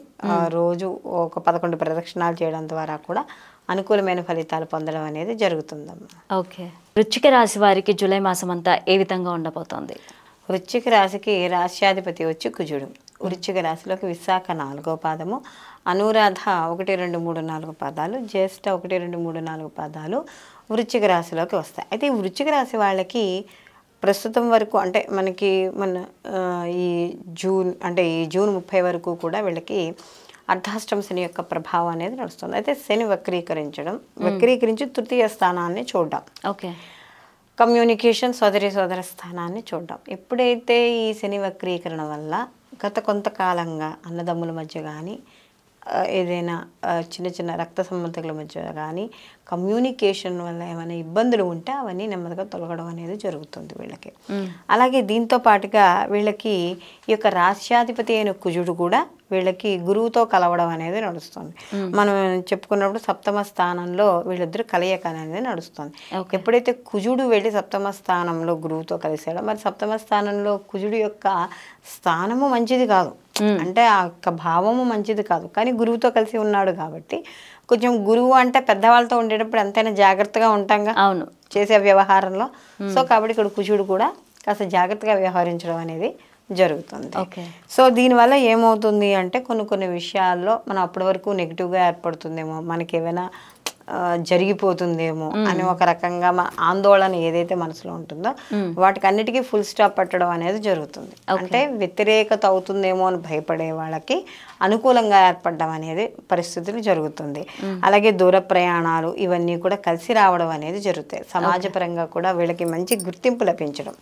రోజు ఒక 11 ప్రదక్షిణాలు చేయడం ద్వారా కూడా అనుకూలమైన ఫలితాలు పొందడం అనేది జరుగుతుందమ్మా. ఓకే. వృశ్చిక రాశి వారికి జూలై మాసం అంతా ఏ విధంగా ఉండబోతోంది? వృశ్చిక రాశికి రాశ్యాధిపతి వచ్చి కుజుడు. వృశ్చిక రాశిలోకి విశాఖ 4వ పాదము, అనురాధ 1, 2, 3, 4 పాదాలు, జ్యేష్ఠ 1, 2, 3, 4 పాదాలు వృశ్చిక రాశిలోకి వస్తాయి. అయితే ఈ వృశ్చిక రాశి వాళ్ళకి ప్రస్తుతం వరకు అంటే మనకి ఈ జూన్ 30 వరకు కూడా వీళ్ళకి అర్ధాష్టమ శని యొక్క ప్రభావం అనేది నడుస్తుంది. అయితే శని వక్రీకరించి తృతీయ స్థానాన్ని చూడడం, కమ్యూనికేషన్ సోదర స్థానాన్ని చూడడం. ఎప్పుడైతే ఈ శని వక్రీకరణ వల్ల గత కొంతకాలంగా అన్నదమ్ముల మధ్య కానీ, ఏదైనా చిన్న రక్త సంబంధికుల మధ్య కానీ కమ్యూనికేషన్ వల్ల ఏమైనా ఇబ్బందులు ఉంటే అవన్నీ నెమ్మదిగా తొలగడం అనేది జరుగుతుంది వీళ్ళకి. అలాగే దీంతో పాటుగా వీళ్ళకి ఈ యొక్క రాశ్యాధిపతి అయిన కుజుడు కూడా వీళ్ళకి గురువుతో కలవడం అనేది నడుస్తుంది. మనం చెప్పుకున్నప్పుడు సప్తమ స్థానంలో వీళ్ళిద్దరు కలయిక అనేది నడుస్తుంది. ఎప్పుడైతే కుజుడు వెళ్ళి సప్తమ స్థానంలో గురువుతో కలిసాడో, మరి సప్తమ స్థానంలో కుజుడు యొక్క స్థానము మంచిది కాదు, అంటే ఆ యొక్క భావము మంచిది కాదు, కానీ గురువుతో కలిసి ఉన్నాడు కాబట్టి కొంచెం గురువు అంటే పెద్దవాళ్ళతో ఉండేటప్పుడు ఎంతైనా జాగ్రత్తగా ఉంటాంగా అవును చేసే వ్యవహారంలో. సో కాబట్టి ఇక్కడ కుజుడు కూడా కాస్త జాగ్రత్తగా వ్యవహరించడం అనేది జరుగుతుంది. సో దీనివల్ల ఏమవుతుంది అంటే కొన్ని విషయాల్లో మనం అప్పటి వరకు నెగిటివ్గా ఏర్పడుతుందేమో, మనకి ఏమైనా జరిగిపోతుందేమో అని ఒక రకంగా ఆందోళన ఏదైతే మనసులో ఉంటుందో వాటికి అన్నిటికీ ఫుల్ స్టాప్ పెట్టడం అనేది జరుగుతుంది. అంటే వ్యతిరేకత అవుతుందేమో అని భయపడే వాళ్ళకి అనుకూలంగా ఏర్పడడం అనేది పరిస్థితులు జరుగుతుంది. అలాగే దూర ప్రయాణాలు ఇవన్నీ కూడా కలిసి రావడం అనేది జరుగుతాయి. సమాజపరంగా కూడా వీళ్ళకి మంచి గుర్తింపు లభించడం,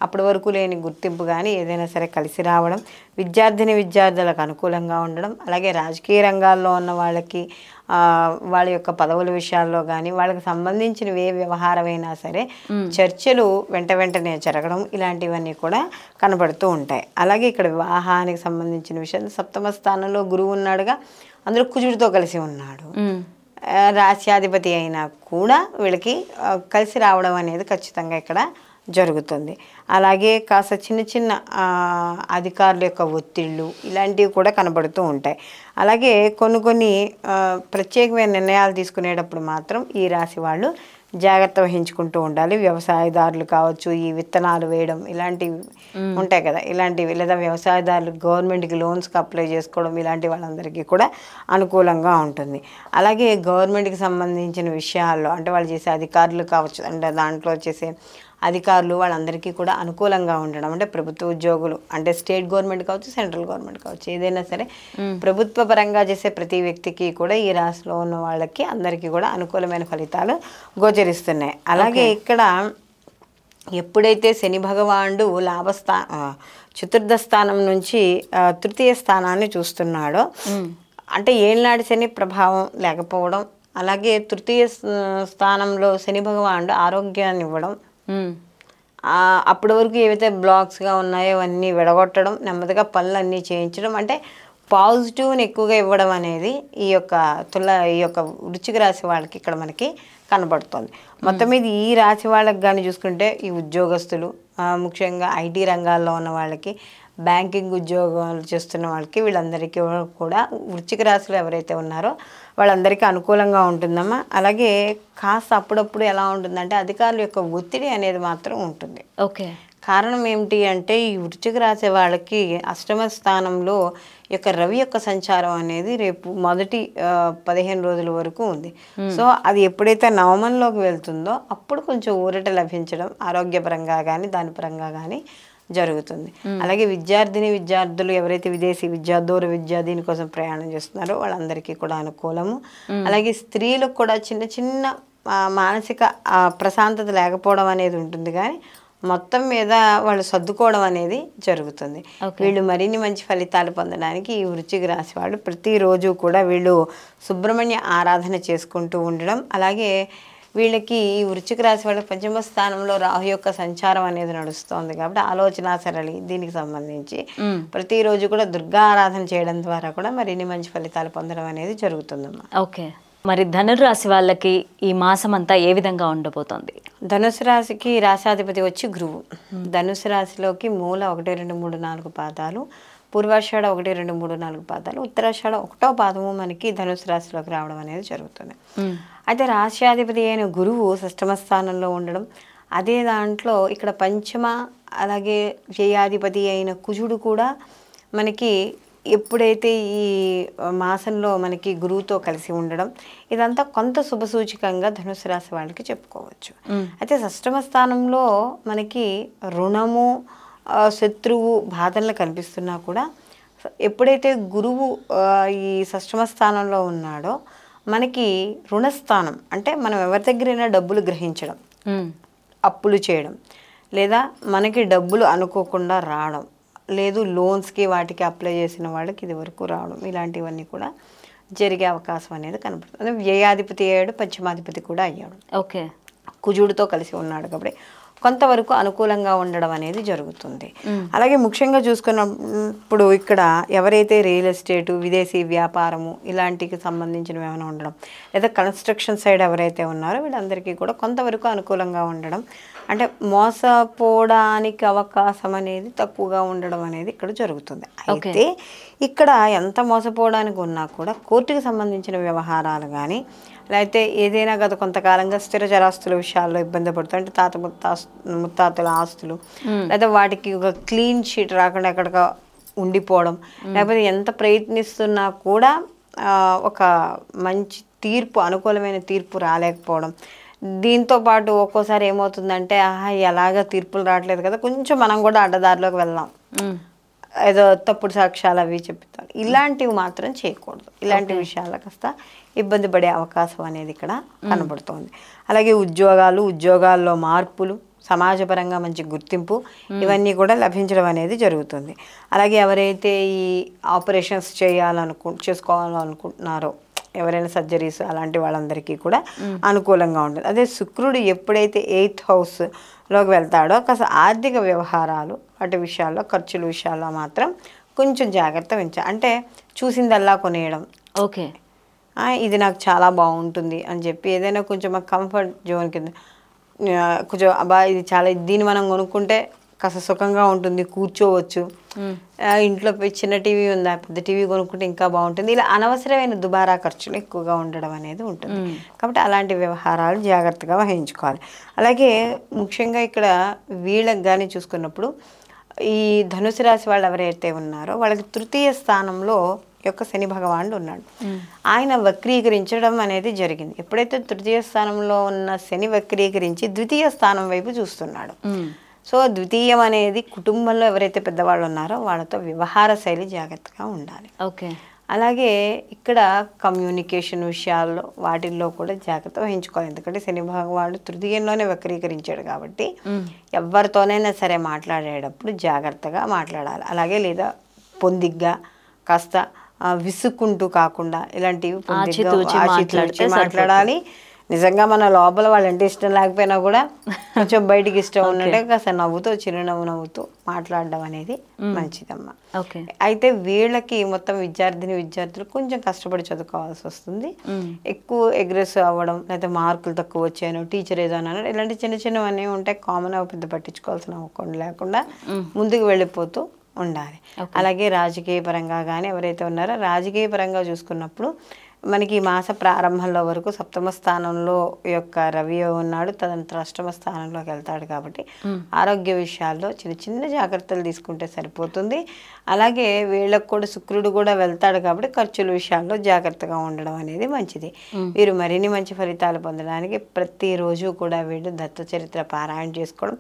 అప్పటి వరకు లేని గుర్తింపు కానీ ఏదైనా సరే కలిసి రావడం, విద్యార్థులకు అనుకూలంగా ఉండడం, అలాగే రాజకీయ రంగాల్లో ఉన్న వాళ్ళకి వాళ్ళ యొక్క పదవుల విషయాల్లో కానీ వాళ్ళకి సంబంధించినవి ఏ వ్యవహారమైనా సరే చర్చలు వెంటనే జరగడం, ఇలాంటివన్నీ కూడా కనబడుతూ ఉంటాయి. అలాగే ఇక్కడ వివాహానికి సంబంధించిన విషయం సప్తమ స్థానంలో గురువు ఉన్నాడుగా, అందులో కుజుడితో కలిసి ఉన్నాడు. రాశ్యాధిపతి అయినా కూడా వీళ్ళకి కలిసి రావడం అనేది ఖచ్చితంగా ఇక్కడ జరుగుతుంది. అలాగే కాస్త చిన్న అధికారుల యొక్క ఒత్తిళ్ళు ఇలాంటివి కూడా కనబడుతూ ఉంటాయి. అలాగే కొన్ని ప్రత్యేకమైన నిర్ణయాలు తీసుకునేటప్పుడు మాత్రం ఈ రాశి వాళ్ళు జాగ్రత్త వహించుకుంటూ ఉండాలి. వ్యవసాయదారులు కావచ్చు, ఈ విత్తనాలు వేయడం ఇలాంటివి ఉంటాయి కదా, ఇలాంటివి లేదా వ్యవసాయదారులు గవర్నమెంట్కి లోన్స్కి అప్లై చేసుకోవడం ఇలాంటి వాళ్ళందరికీ కూడా అనుకూలంగా ఉంటుంది. అలాగే గవర్నమెంట్కి సంబంధించిన విషయాల్లో అంటే వాళ్ళు చేసే అధికారులు కావచ్చు, అంటే దాంట్లో చేసే అధికారులు వాళ్ళందరికీ కూడా అనుకూలంగా ఉండడం, అంటే ప్రభుత్వ ఉద్యోగులు అంటే స్టేట్ గవర్నమెంట్ కావచ్చు, సెంట్రల్ గవర్నమెంట్ కావచ్చు, ఏదైనా సరే ప్రభుత్వ పరంగా చేసే ప్రతి వ్యక్తికి కూడా ఈ రాశిలో ఉన్న వాళ్ళకి అందరికీ కూడా అనుకూలమైన ఫలితాలు గోచరిస్తున్నాయి. అలాగే ఇక్కడ ఎప్పుడైతే శని భగవానుడు చతుర్థ స్థానం నుంచి తృతీయ స్థానాన్ని చూస్తున్నాడో, అంటే ఏళ్ళనాటి శని ప్రభావం లేకపోవడం, అలాగే తృతీయ స్థానంలో శని భగవానుడు ఆరోగ్యాన్ని ఇవ్వడం, అప్పటి వరకు ఏవైతే బ్లాక్స్గా ఉన్నాయో అవన్నీ విడగొట్టడం, నెమ్మదిగా పనులన్నీ చేయించడం, అంటే పాజిటివ్ని ఎక్కువగా ఇవ్వడం అనేది ఈ యొక్క వృశ్చిక రాశి వాళ్ళకి ఇక్కడ మనకి కనబడుతుంది. మొత్తం మీద ఈ రాశి వాళ్ళకి కానీ చూసుకుంటే ఈ ఉద్యోగస్తులు, ముఖ్యంగా ఐటీ రంగాల్లో ఉన్న వాళ్ళకి, బ్యాంకింగ్ ఉద్యోగాలు చేస్తున్న వాళ్ళకి, వీళ్ళందరికీ కూడా వృశ్చిక రాశిలో ఎవరైతే ఉన్నారో వాళ్ళందరికీ అనుకూలంగా ఉంటుందమ్మా. అలాగే కాస్త అప్పుడప్పుడు ఎలా ఉంటుందంటే అధికారుల యొక్క ఒత్తిడి అనేది మాత్రం ఉంటుంది. ఓకే, కారణం ఏమిటి అంటే ఈ వృశ్చిక రాశి వాళ్ళకి అష్టమ స్థానంలో యొక్క రవి యొక్క సంచారం అనేది రేపు మొదటి 15 రోజుల వరకు ఉంది. సో అది ఎప్పుడైతే నవమంలోకి వెళ్తుందో అప్పుడు కొంచెం ఊరట లభించడం ఆరోగ్యపరంగా కానీ దాని పరంగా కానీ జరుగుతుంది. అలాగే విద్యార్థులు ఎవరైతే విదేశీ విద్య, దూర విద్య దీనికోసం ప్రయాణం చేస్తున్నారో వాళ్ళందరికీ కూడా అనుకూలము. అలాగే స్త్రీలకు కూడా చిన్న చిన్న మానసిక ప్రశాంతత లేకపోవడం అనేది ఉంటుంది, కానీ మొత్తం మీద వాళ్ళు సర్దుకోవడం అనేది జరుగుతుంది. వీళ్ళు మరిన్ని మంచి ఫలితాలు పొందడానికి ఈ వృశ్చిక రాశి వాళ్ళు ప్రతిరోజు కూడా వీళ్ళు సుబ్రహ్మణ్య ఆరాధన చేసుకుంటూ ఉండడం, అలాగే వీళ్ళకి ఈ వృశ్చిక రాశి వాళ్ళకి పంచమ స్థానంలో రాహు యొక్క సంచారం అనేది నడుస్తోంది కాబట్టి ఆలోచన సరళి దీనికి సంబంధించి ప్రతిరోజు కూడా దుర్గా ఆరాధన చేయడం ద్వారా కూడా మరిన్ని మంచి ఫలితాలు పొందడం అనేది జరుగుతుందమ్మా. ఓకే, మరి ధనురాశి వాళ్ళకి ఈ మాసం అంతా ఏ విధంగా ఉండబోతోంది? ధనుసు రాశికి రాశాధిపతి వచ్చి గురువు. ధనుసు రాశిలోకి మూల 1, 2, 3, 4 పాదాలు, పూర్వాషాఢ 1, 2, 3, 4 పాదాలు, ఉత్తరాషాఢ 1వ పాదము మనకి ధనుసు రాశిలోకి రావడం అనేది జరుగుతుంది. అయితే రాశ్యాధిపతి అయిన గురువు షష్టమ స్థానంలో ఉండడం, అదే దాంట్లో ఇక్కడ పంచమ అలాగే వ్యయాధిపతి అయిన కుజుడు కూడా మనకి ఎప్పుడైతే ఈ మాసంలో మనకి గురువుతో కలిసి ఉండడం, ఇదంతా కొంత శుభసూచకంగా ధనుసు రాశి వాళ్ళకి చెప్పుకోవచ్చు. అయితే షష్టమ స్థానంలో మనకి రుణము, శత్రువు, బాధలు కనిపిస్తున్నా కూడా ఎప్పుడైతే గురువు ఈ షష్టమ స్థానంలో ఉన్నాడో మనకి రుణస్థానం, అంటే మనం ఎవరి దగ్గరైనా డబ్బులు గ్రహించడం, అప్పులు చేయడం, లేదా మనకి డబ్బులు అనుకోకుండా రావడం, లేదు లోన్స్కి వాటికి అప్లై చేసిన వాళ్ళకి ఇది వరకు రావడం, ఇలాంటివన్నీ కూడా జరిగే అవకాశం అనేది కనపడుతుంది. వ్యయాధిపతి అయ్యాడు, పంచమాధిపతి కూడా అయ్యాడు. ఓకే, కుజుడితో కలిసి ఉన్నాడు కాబట్టి కొంతవరకు అనుకూలంగా ఉండడం అనేది జరుగుతుంది. అలాగే ముఖ్యంగా చూసుకున్నప్పుడు ఇక్కడ ఎవరైతే రియల్ ఎస్టేటు, విదేశీ వ్యాపారము ఇలాంటికి సంబంధించినవి ఏమైనా ఉండడం, లేదా కన్స్ట్రక్షన్ సైడ్ ఎవరైతే ఉన్నారో వీళ్ళందరికీ కూడా కొంతవరకు అనుకూలంగా ఉండడం, అంటే మోసపోవడానికి అవకాశం అనేది తక్కువగా ఉండడం అనేది ఇక్కడ జరుగుతుంది. అయితే ఇక్కడ ఎంత మోసపోవడానికి ఉన్నా కూడా కోర్టుకి సంబంధించిన వ్యవహారాలు కానీ, లేకపోతే ఏదైనా గత కొంతకాలంగా స్థిర చరాస్తుల విషయాల్లో ఇబ్బంది పడుతుంది, అంటే ముత్తాతల ఆస్తులు, లేదా వాటికి ఒక క్లీన్ షీట్ రాకుండా ఎక్కడికి ఉండిపోవడం, లేకపోతే ఎంత ప్రయత్నిస్తున్నా కూడా ఒక మంచి తీర్పు, అనుకూలమైన తీర్పు రాలేకపోవడం. దీంతో పాటు ఒక్కోసారి ఏమవుతుందంటే ఎలాగ తీర్పులు రావట్లేదు కదా, కొంచెం మనం కూడా అడ్డదారిలోకి వెళ్దాం, ఏదో తప్పుడు సాక్ష్యాలు అవి చెప్తాం, ఇలాంటివి మాత్రం చేయకూడదు. ఇలాంటి విషయాల కాస్త ఇబ్బంది పడే అవకాశం అనేది ఇక్కడ కనబడుతోంది. అలాగే ఉద్యోగాల్లో మార్పులు, సమాజపరంగా మంచి గుర్తింపు ఇవన్నీ కూడా లభించడం అనేది జరుగుతుంది. అలాగే ఎవరైతే ఈ ఆపరేషన్స్ చేసుకోవాలనుకుంటున్నారో, ఎవరైనా సర్జరీస్ అలాంటి వాళ్ళందరికీ కూడా అనుకూలంగా ఉంటుంది. అదే శుక్రుడు ఎప్పుడైతే 8th హౌస్లోకి వెళ్తాడో కాస్త ఆర్థిక వ్యవహారాలు వాటి విషయాల్లో, ఖర్చుల విషయాల్లో మాత్రం కొంచెం జాగ్రత్త వహించాలి. అంటే చూసిందల్లా కొనేయడం, ఓకే ఇది నాకు చాలా బాగుంటుంది అని చెప్పి ఏదైనా కొంచెం కంఫర్ట్ జోన్ కింద కొంచెం అబ్బా ఇది చాలా, దీన్ని మనం కొనుక్కుంటే కాస్త సుఖంగా ఉంటుంది, కూర్చోవచ్చు. ఇంట్లో చిన్న టీవీ ఉందా, పెద్ద టీవీ కొనుక్కుంటే ఇంకా బాగుంటుంది. ఇలా అనవసరమైన దుబారా ఖర్చులు ఎక్కువగా ఉండడం అనేది ఉంటుంది. కాబట్టి అలాంటి వ్యవహారాలు జాగ్రత్తగా వహించుకోవాలి. అలాగే ముఖ్యంగా ఇక్కడ వీళ్ళకి కానీ చూసుకున్నప్పుడు ఈ ధనుసు రాశి వాళ్ళు ఎవరైతే ఉన్నారో వాళ్ళకి తృతీయ స్థానంలో యొక్క శని భగవానుడు ఉన్నాడు. ఆయన వక్రీకరించడం అనేది జరిగింది. ఎప్పుడైతే తృతీయ స్థానంలో ఉన్న శని వక్రీకరించి ద్వితీయ స్థానం వైపు చూస్తున్నాడు. సో ద్వితీయం అనేది కుటుంబంలో ఎవరైతే పెద్దవాళ్ళు ఉన్నారో వాళ్ళతో వ్యవహార శైలి జాగ్రత్తగా ఉండాలి. ఓకే. అలాగే ఇక్కడ కమ్యూనికేషన్ విషయాల్లో వాటిల్లో కూడా జాగ్రత్త వహించుకోవాలి. ఎందుకంటే శని భగవానుడు తృతీయంలోనే వక్రీకరించాడు కాబట్టి ఎవరితోనైనా సరే మాట్లాడేటప్పుడు జాగ్రత్తగా మాట్లాడాలి. అలాగే లేదా పొందిగ్గా కాస్త విసుక్కుంటూ కాకుండా ఇలాంటివి ఆచితూచి మాట్లాడాలి. నిజంగా మన లోపల వాళ్ళంటే ఇష్టం లేకపోయినా కూడా కొంచెం బయటికి ఇష్టం ఉన్నట్టే కాస్త నవ్వుతూ చిరునవ్వు నవ్వుతూ మాట్లాడడం అనేది మంచిదమ్మా. అయితే వీళ్ళకి మొత్తం విద్యార్థులు కొంచెం కష్టపడి చదువుకోవాల్సి వస్తుంది. ఎక్కువ అగ్రెసివ్ అవ్వడం లేదా మార్కులు తక్కువ వచ్చాను, టీచర్ ఏదో అన్నాడు, ఇలాంటి చిన్న చిన్నవన్నీ ఉంటాయి. కామన్ పెద్ద పట్టించుకోవాల్సిన అవకాశం లేకుండా ముందుకు వెళ్ళిపోతూ ఉండాలి. అలాగే రాజకీయ పరంగా కానీ ఎవరైతే ఉన్నారో రాజకీయ పరంగా చూసుకున్నప్పుడు మనకి ఈ మాస ప్రారంభంలో వరకు సప్తమ స్థానంలో యొక్క రవి ఉన్నాడు, తదనంతర అష్టమ స్థానంలోకి వెళ్తాడు. కాబట్టి ఆరోగ్య విషయాల్లో చిన్న చిన్న జాగ్రత్తలు తీసుకుంటే సరిపోతుంది. అలాగే వీళ్ళకు కూడా శుక్రుడు కూడా వెళ్తాడు కాబట్టి ఖర్చుల విషయాల్లో జాగ్రత్తగా ఉండడం అనేది మంచిది. వీరు మరిన్ని మంచి ఫలితాలు పొందడానికి ప్రతిరోజు కూడా వీళ్ళు దత్త చరిత్ర పారాయణ చేసుకోవడం,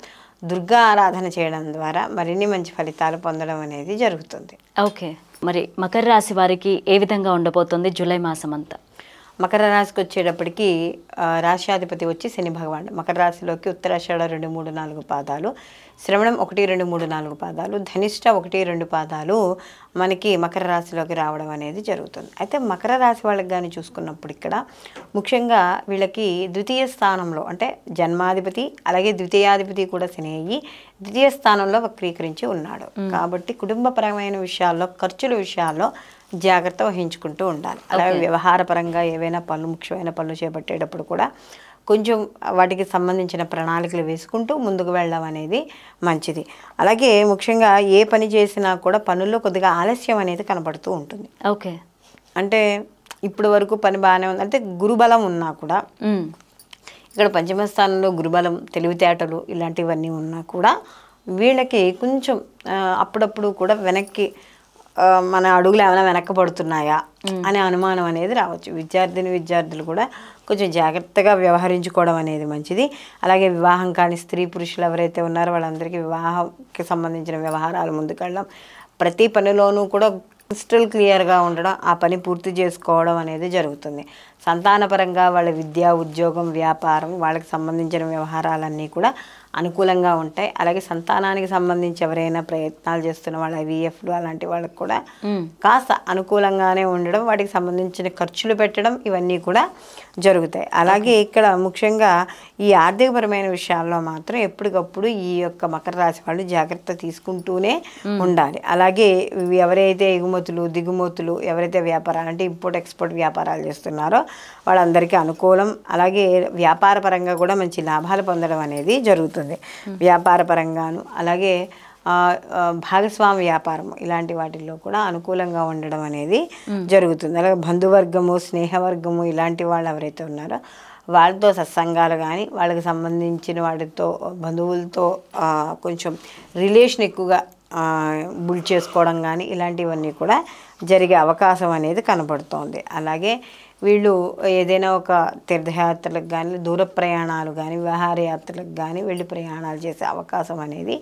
దుర్గా ఆరాధన చేయడం ద్వారా మరిన్ని మంచి ఫలితాలు పొందడం అనేది జరుగుతుంది. ఓకే. మరి మకర రాశి వారికి ఏ విధంగా ఉండబోతుంది జూలై మాసం అంతా? మకర రాశికి వచ్చేటప్పటికి రాశ్యాధిపతి వచ్చి శని భగవానుడు. మకర రాశిలోకి ఉత్తరాషాఢ 2, 3, 4 పాదాలు, శ్రవణం 1, 2, 3, 4 పాదాలు, ధనిష్ట 1, 2 పాదాలు మనకి మకర రాశిలోకి రావడం అనేది జరుగుతుంది. అయితే మకర రాశి వాళ్ళకి కానీ చూసుకున్నప్పుడు ఇక్కడ ముఖ్యంగా వీళ్ళకి ద్వితీయ స్థానంలో అంటే జన్మాధిపతి అలాగే ద్వితీయాధిపతి కూడా శని అయ్యి ద్వితీయ స్థానంలో వక్రీకరించి ఉన్నాడు. కాబట్టి కుటుంబపరమైన విషయాల్లో ఖర్చుల విషయాల్లో జాగ్రత్త వహించుకుంటూ ఉండాలి. అలాగే వ్యవహార పరంగా ఏవైనా ముఖ్యమైన పనులు చేపట్టేటప్పుడు కూడా కొంచెం వాటికి సంబంధించిన ప్రణాళికలు వేసుకుంటూ ముందుకు వెళ్ళడం అనేది మంచిది. అలాగే ముఖ్యంగా ఏ పని చేసినా కూడా పనుల్లో కొద్దిగా ఆలస్యం అనేది కనపడుతూ ఉంటుంది. ఓకే. అంటే ఇప్పుడు వరకు పని బాగానే ఉంది అంటే గురుబలం ఉన్నా కూడా ఇక్కడ పంచమ స్థానంలో గురుబలం, తెలివితేటలు ఇలాంటివన్నీ ఉన్నా కూడా వీళ్ళకి కొంచెం అప్పుడప్పుడు కూడా వెనక్కి మన అడుగులు ఏమైనా వెనక్కబడుతున్నాయా అనే అనుమానం అనేది రావచ్చు. విద్యార్థులు కూడా కొంచెం జాగ్రత్తగా వ్యవహరించుకోవడం అనేది మంచిది. అలాగే వివాహం కాని స్త్రీ పురుషులు ఎవరైతే ఉన్నారో వాళ్ళందరికీ వివాహంకి సంబంధించిన వ్యవహారాలు ముందుకెళ్ళడం, ప్రతి పనిలోనూ కూడా క్రిస్టల్ క్లియర్గా ఉండడం, ఆ పని పూర్తి చేసుకోవడం అనేది జరుగుతుంది. సంతానపరంగా వాళ్ళ విద్య, ఉద్యోగం, వ్యాపారం వాళ్ళకి సంబంధించిన వ్యవహారాలన్నీ కూడా అనుకూలంగా ఉంటాయి. అలాగే సంతానానికి సంబంధించి ఎవరైనా ప్రయత్నాలు చేస్తున్న వాళ్ళ IVFలు అలాంటి వాళ్ళకి కూడా కాస్త అనుకూలంగానే ఉండడం, వాటికి సంబంధించిన ఖర్చులు పెట్టడం ఇవన్నీ కూడా జరుగుతాయి. అలాగే ఇక్కడ ముఖ్యంగా ఈ ఆర్థికపరమైన విషయాల్లో మాత్రం ఎప్పటికప్పుడు ఈ యొక్క మకర రాశి వాళ్ళు జాగ్రత్త తీసుకుంటూనే ఉండాలి. అలాగే ఎవరైతే ఎగుమతులు దిగుమతులు ఎవరైతే వ్యాపారాలు అంటే ఇంపోర్ట్ ఎక్స్పోర్ట్ వ్యాపారాలు చేస్తున్నారో వాళ్ళందరికీ అనుకూలం. అలాగే వ్యాపార పరంగా కూడా మంచి లాభాలు పొందడం అనేది జరుగుతుంది వ్యాపార పరంగాను. అలాగే భాగస్వామి వ్యాపారం ఇలాంటి వాటిల్లో కూడా అనుకూలంగా ఉండడం అనేది జరుగుతుంది. అలాగే బంధువర్గము, స్నేహవర్గము ఇలాంటి వాళ్ళు ఎవరైతే ఉన్నారో వాళ్ళతో సత్సంగాలు కానీ వాళ్ళకి సంబంధించిన వాటితో బంధువులతో కొంచెం రిలేషన్ ఎక్కువగా బిల్డ్ చేసుకోవడం కానీ ఇలాంటివన్నీ కూడా జరిగే అవకాశం అనేది కనబడుతోంది. అలాగే వీళ్ళు ఏదైనా ఒక తీర్థయాత్రలకు కానీ దూర ప్రయాణాలు కానీ విహారయాత్రలకు కానీ వెళ్ళి ప్రయాణాలు చేసే అవకాశం అనేది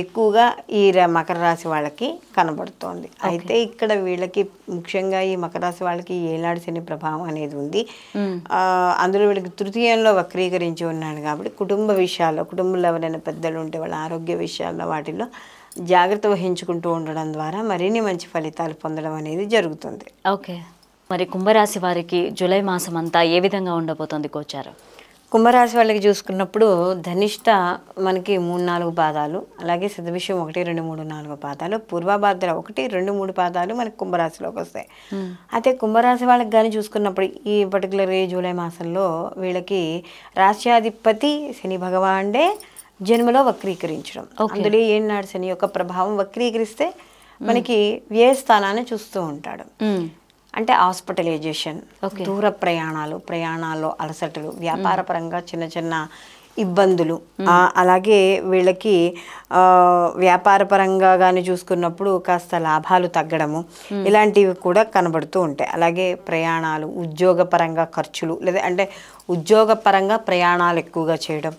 ఎక్కువగా ఈ మకర రాశి వాళ్ళకి కనబడుతోంది. అయితే ఇక్కడ వీళ్ళకి ముఖ్యంగా ఈ మకర రాశి వాళ్ళకి ఏలాడు శని ప్రభావం అనేది ఉంది. అందులో వీళ్ళకి తృతీయంలో వక్రీకరించి ఉన్నాడు కాబట్టి కుటుంబ విషయాల్లో కుటుంబంలో ఎవరైనా పెద్దలు ఉంటే వాళ్ళ ఆరోగ్య విషయాల్లో వాటిల్లో జాగ్రత్త వహించుకుంటూ ఉండడం ద్వారా మరిన్ని మంచి ఫలితాలు పొందడం అనేది జరుగుతుంది. ఓకే. మరి కుంభరాశి వారికి జూలై మాసం అంతా ఏ విధంగా ఉండబోతోంది గోచారం? కుంభరాశి వాళ్ళకి చూసుకున్నప్పుడు ధనిష్ట మనకి 3-4 పాదాలు, అలాగే శతభిషం 1, 2, 3, 4 పాదాలు, పూర్వభాద్ర 1, 2, 3 పాదాలు మనకి కుంభరాశిలోకి వస్తాయి. అయితే కుంభరాశి వాళ్ళకి కానీ చూసుకున్నప్పుడు ఈ పర్టికులర్ జూలై మాసంలో వీళ్ళకి రాశ్యాధిపతి శని భగవానుడే జన్మలో వక్రీకరించడం. అందులో ఏనాడు శని యొక్క ప్రభావం వక్రీకరిస్తే మనకి వ్యయ స్థానాన్ని చూస్తూ ఉంటాడు. అంటే హాస్పిటలైజేషన్, దూర ప్రయాణాల్లో అలసటలు, వ్యాపార పరంగా చిన్న చిన్న ఇబ్బందులు, అలాగే వీళ్ళకి వ్యాపార పరంగా కానీ చూసుకున్నప్పుడు కాస్త లాభాలు తగ్గడము, ఇలాంటివి కూడా కనబడుతూ ఉంటాయి. అలాగే ప్రయాణాలు, ఉద్యోగపరంగా ఖర్చులు, లేదా అంటే ఉద్యోగపరంగా ప్రయాణాలు ఎక్కువగా చేయడం,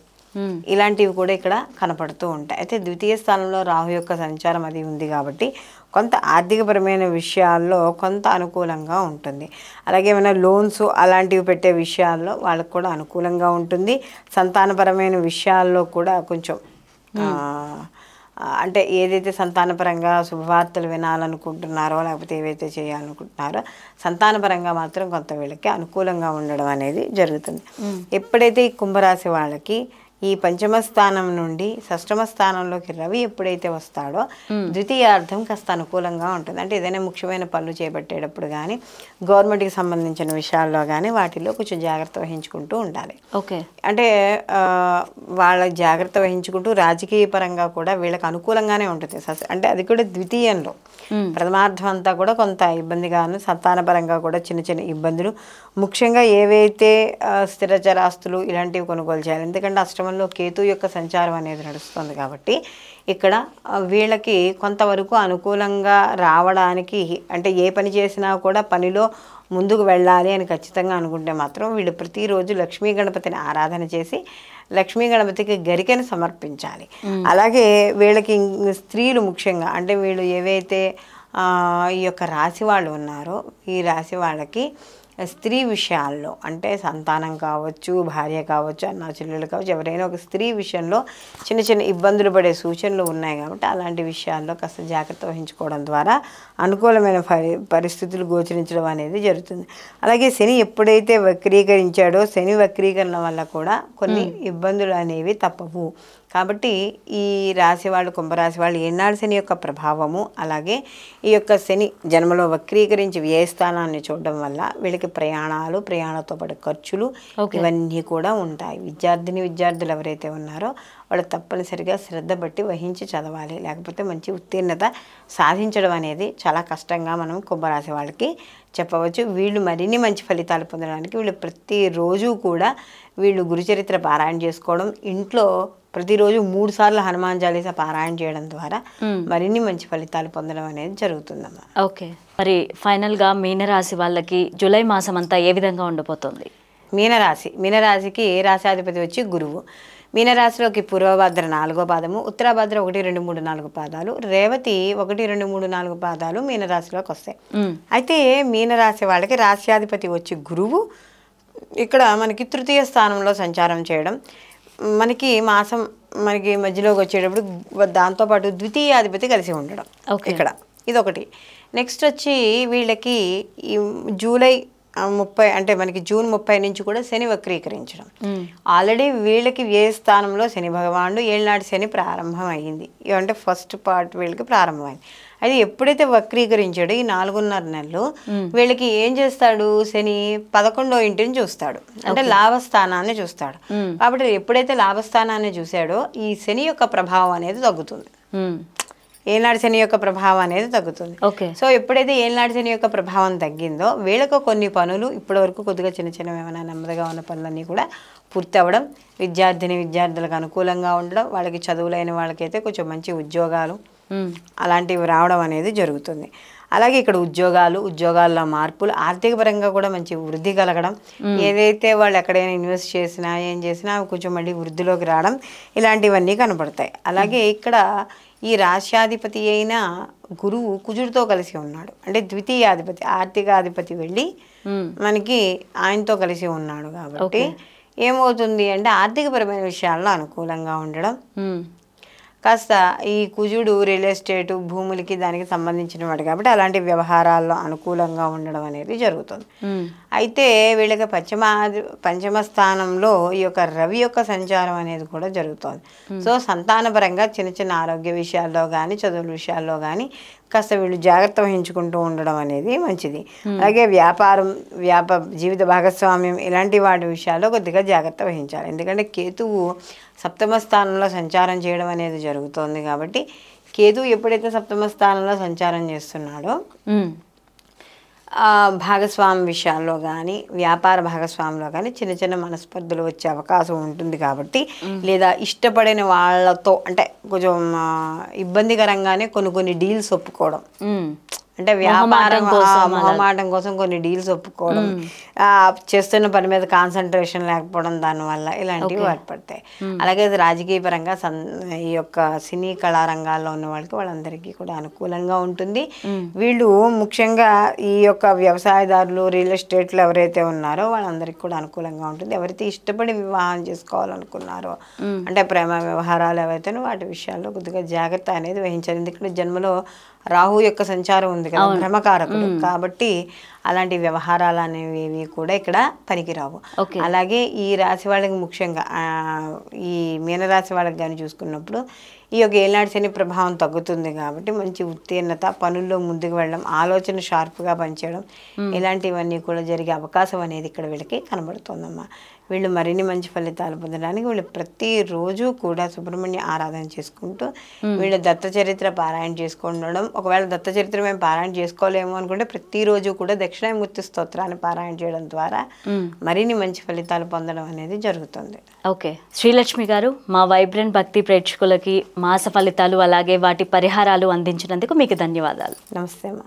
ఇలాంటివి కూడా ఇక్కడ కనపడుతూ ఉంటాయి. అయితే ద్వితీయ స్థానంలో రాహు యొక్క సంచారం అది ఉంది కాబట్టి కొంత ఆర్థికపరమైన విషయాల్లో కొంత అనుకూలంగా ఉంటుంది. అలాగే ఏమైనా లోన్స్ అలాంటివి పెట్టే విషయాల్లో వాళ్ళకు కూడా అనుకూలంగా ఉంటుంది. సంతానపరమైన విషయాల్లో కూడా కొంచెం అంటే ఏదైతే సంతానపరంగా శుభవార్తలు వినాలనుకుంటున్నారో లేకపోతే ఏవైతే చేయాలనుకుంటున్నారో సంతానపరంగా మాత్రం కొంత వీళ్ళకి అనుకూలంగా ఉండడం అనేది జరుగుతుంది. ఎప్పుడైతే ఈ కుంభరాశి వాళ్ళకి ఈ పంచమ స్థానం నుండి షష్టమ స్థానంలోకి రవి ఎప్పుడైతే వస్తాడో ద్వితీయార్థం కాస్త అనుకూలంగా ఉంటుంది. అంటే ఏదైనా ముఖ్యమైన పనులు చేపట్టేటప్పుడు కానీ గవర్నమెంట్కి సంబంధించిన విషయాల్లో కానీ వాటిలో కొంచెం జాగ్రత్త వహించుకుంటూ ఉండాలి. ఓకే, అంటే వాళ్ళ జాగ్రత్త వహించుకుంటూ రాజకీయ పరంగా కూడా వీళ్ళకి అనుకూలంగానే ఉంటుంది. అంటే అది కూడా ద్వితీయంలో ప్రథమార్థం అంతా కూడా కొంత ఇబ్బందిగాను, సంతానపరంగా కూడా చిన్న చిన్న ఇబ్బందులు, ముఖ్యంగా ఏవైతే స్థిరచరాస్తులు ఇలాంటివి కొనుగోలు చేయాలి. ఎందుకంటే అష్టమంలో కేతు యొక్క సంచారం అనేది నడుస్తుంది కాబట్టి ఇక్కడ వీళ్ళకి కొంతవరకు అనుకూలంగా రావడానికి, అంటే ఏ పని చేసినా కూడా పనిలో ముందుకు వెళ్ళాలి అని ఖచ్చితంగా అనుకుంటే మాత్రం వీళ్ళు ప్రతిరోజు లక్ష్మీ గణపతిని ఆరాధన చేసి లక్ష్మీ గణపతికి గరికను సమర్పించాలి. అలాగే వీళ్ళకి స్త్రీలు ముఖ్యంగా, అంటే వీళ్ళు ఏవైతే ఈ యొక్క రాశి వాళ్ళు ఉన్నారో ఈ రాశి వాళ్ళకి స్త్రీ విషయాల్లో, అంటే సంతానం కావచ్చు, భార్య కావచ్చు, అన్న చెల్లెలు కావచ్చు, ఎవరైనా ఒక స్త్రీ విషయంలో చిన్న చిన్న ఇబ్బందులు పడే సూచనలు ఉన్నాయి కాబట్టి అలాంటి విషయాల్లో కాస్త జాగ్రత్త వహించుకోవడం ద్వారా అనుకూలమైన పరిస్థితులు గోచరించడం అనేది జరుగుతుంది. అలాగే శని ఎప్పుడైతే వక్రీకరించాడో శని వక్రీకరణ వల్ల కూడా కొన్ని ఇబ్బందులు అనేవి తప్పవు. కాబట్టి ఈ రాశి వాళ్ళు, కుంభరాశి వాళ్ళు ఏనాడు శని యొక్క ప్రభావము, అలాగే ఈ యొక్క శని జన్మలో వక్రీకరించి వ్యయస్థానాన్ని చూడడం వల్ల వీళ్ళకి ప్రయాణాలతో పాటు ఖర్చులు ఇవన్నీ కూడా ఉంటాయి. విద్యార్థులు ఎవరైతే ఉన్నారో వాళ్ళు తప్పనిసరిగా శ్రద్ధ బట్టి వహించి చదవాలి, లేకపోతే మంచి ఉత్తీర్ణత సాధించడం అనేది చాలా కష్టంగా మనం కుంభరాశి వాళ్ళకి చెప్పవచ్చు. వీళ్ళు మరిన్ని మంచి ఫలితాలు పొందడానికి వీళ్ళు ప్రతిరోజు కూడా వీళ్ళు గురుచరిత్ర పారాయణ చేసుకోవడం, ఇంట్లో ప్రతిరోజు 3 సార్లు హనుమాన్ చాలీసా పారాయణ చేయడం ద్వారా మరిన్ని మంచి ఫలితాలు పొందడం అనేది జరుగుతుందమ్మా. ఓకే, మరి ఫైనల్గా మీనరాశి వాళ్ళకి జూలై మాసం అంతా ఏ విధంగా ఉండబోతుంది? మీనరాశికి రాశాధిపతి వచ్చి గురువు. మీనరాశిలోకి పూర్వభద్ర 4వ పాదము, ఉత్తరాభద్ర 1, 2, 3, 4 పాదాలు, రేవతి 1, 2, 3, 4 పాదాలు మీనరాశిలోకి వస్తాయి. అయితే మీనరాశి వాళ్ళకి రాశ్యాధిపతి వచ్చి గురువు ఇక్కడ మనకి తృతీయ స్థానంలో సంచారం చేయడం, మనకి మాసం మనకి మధ్యలోకి వచ్చేటప్పుడు దాంతోపాటు ద్వితీయాధిపతి కలిసి ఉండడం ఇక్కడ ఇదొకటి. నెక్స్ట్ వచ్చి వీళ్ళకి ఈ జూలై 30, అంటే మనకి జూన్ 30 నుంచి కూడా శని వక్రీకరించడం. ఆల్రెడీ వీళ్ళకి వ్యయ స్థానంలో శని భగవానుడు ఏళ్ళనాటి శని ప్రారంభం అయ్యింది, అంటే ఫస్ట్ పార్ట్ వీళ్ళకి ప్రారంభమైంది. అది ఎప్పుడైతే వక్రీకరించాడో ఈ 4.5 నెలలు వీళ్ళకి ఏం చేస్తాడు, శని 11వ ఇంటిని చూస్తాడు, అంటే లాభస్థానాన్ని చూస్తాడు. కాబట్టి ఎప్పుడైతే లాభస్థానాన్ని చూశాడో ఈ శని యొక్క ప్రభావం అనేది తగ్గుతుంది. ఏనాడు శని యొక్క ప్రభావం అనేది తగ్గుతుంది. సో ఎప్పుడైతే ఏనాడు శని యొక్క ప్రభావం తగ్గిందో వీళ్ళకు కొన్ని పనులు ఇప్పటి వరకు కొద్దిగా చిన్న చిన్న ఏమైనా నెమ్మదిగా ఉన్న పనులన్నీ కూడా పూర్తి అవ్వడం, విద్యార్థులకు అనుకూలంగా ఉండడం, వాళ్ళకి చదువులైన వాళ్ళకైతే కొంచెం మంచి ఉద్యోగాలు అలాంటివి రావడం అనేది జరుగుతుంది. అలాగే ఇక్కడ ఉద్యోగాల్లో మార్పులు, ఆర్థిక పరంగా కూడా మంచి వృద్ధి కలగడం, ఏదైతే వాళ్ళు ఎక్కడైనా ఇన్వెస్ట్ చేసినా ఏం చేసినా అవి కొంచెం మళ్ళీ వృద్ధిలోకి రావడం, ఇలాంటివన్నీ కనపడతాయి. అలాగే ఇక్కడ ఈ రాశ్యాధిపతి అయిన గురువు కుజుడితో కలిసి ఉన్నాడు, అంటే ద్వితీయాధిపతి ఆర్థికాధిపతి వెళ్ళి మనకి ఆయనతో కలిసి ఉన్నాడు. కాబట్టి ఏమవుతుంది అంటే ఆర్థికపరమైన విషయాల్లో అనుకూలంగా ఉండడం, కాస్త ఈ కుజుడు రియల్ ఎస్టేటు భూములకి దానికి సంబంధించిన వాడు కాబట్టి అలాంటి వ్యవహారాల్లో అనుకూలంగా ఉండడం అనేది జరుగుతుంది. అయితే వీళ్ళకి పంచమ స్థానంలో ఈ యొక్క రవి యొక్క సంచారం అనేది కూడా జరుగుతోంది. సో సంతానపరంగా చిన్న చిన్న ఆరోగ్య విషయాల్లో కానీ చదువుల విషయాల్లో కానీ కాస్త వీళ్ళు జాగ్రత్త వహించుకుంటూ ఉండడం అనేది మంచిది. అలాగే జీవిత భాగస్వామ్యం ఇలాంటి వాటి విషయాల్లో కొద్దిగా జాగ్రత్త వహించాలి. ఎందుకంటే కేతువు సప్తమ స్థానంలో సంచారం చేయడం అనేది జరుగుతోంది కాబట్టి కేతువు ఎప్పుడైతే సప్తమ స్థానంలో సంచారం చేస్తున్నాడో భాగస్వామి విషయాల్లో కానీ వ్యాపార భాగస్వామిలో కానీ చిన్న చిన్న మనస్పర్ధలు వచ్చే అవకాశం ఉంటుంది కాబట్టి లేదా ఇష్టపడిన వాళ్ళతో అంటే కొంచెం ఇబ్బందికరంగానే కొన్ని డీల్స్ ఒప్పుకోవడం, అంటే వ్యాపారం మొహమాటం కోసం కొన్ని డీల్స్ ఒప్పుకోవడం, చేస్తున్న పని మీద కాన్సన్ట్రేషన్ లేకపోవడం దానివల్ల ఇలాంటివి ఏర్పడతాయి. అలాగే రాజకీయ పరంగా ఈ యొక్క సినీ కళారంగాల్లో ఉన్న వాళ్ళందరికీ కూడా అనుకూలంగా ఉంటుంది. వీళ్ళు ముఖ్యంగా ఈ యొక్క వ్యవసాయదారులు రియల్ ఎస్టేట్లో ఎవరైతే ఉన్నారో వాళ్ళందరికీ కూడా అనుకూలంగా ఉంటుంది. ఎవరైతే ఇష్టపడి వివాహం చేసుకోవాలనుకున్నారో అంటే ప్రేమ వ్యవహారాలు ఏవైతేనో వాటి విషయాల్లో కొద్దిగా జాగ్రత్త అనేది వహించాలి. ఎందుకంటే జన్మలో రాహు యొక్క సంచారం ఉంది కదా, భ్రమకారకుడు కాబట్టి అలాంటి వ్యవహారాలు అనేవి కూడా ఇక్కడ పనికిరావు. అలాగే ఈ రాశి వాళ్ళకి ముఖ్యంగా ఈ మీనరాశి వాళ్ళకి కానీ చూసుకున్నప్పుడు ఈ యొక్క ఏనాటి శని ప్రభావం తగ్గుతుంది కాబట్టి మంచి ఉత్తీర్ణత, పనుల్లో ముందుకు వెళ్ళడం, ఆలోచన షార్ప్గా పనిచేయడం ఇలాంటివన్నీ కూడా జరిగే అవకాశం అనేది ఇక్కడ వీళ్ళకి కనబడుతుందమ్మా. వీళ్ళు మరిన్ని మంచి ఫలితాలు పొందడానికి వీళ్ళు ప్రతిరోజు కూడా సుబ్రహ్మణ్య ఆరాధన చేసుకుంటూ వీళ్ళు దత్త చరిత్ర పారాయణ చేసుకుండడం, ఒకవేళ దత్త చరిత్ర మేము పారాయణ చేసుకోలేము అనుకుంటే ప్రతిరోజు కూడా దక్షిణామూర్తి స్తోత్రాన్ని పారాయణ చేయడం ద్వారా మరిన్ని మంచి ఫలితాలు పొందడం అనేది జరుగుతుంది. ఓకే, శ్రీలక్ష్మి గారు, మా వైబ్రెంట్ భక్తి ప్రేక్షకులకి మాస ఫలితాలు అలాగే వాటి పరిహారాలు అందించినందుకు మీకు ధన్యవాదాలు. నమస్తే అమ్మా.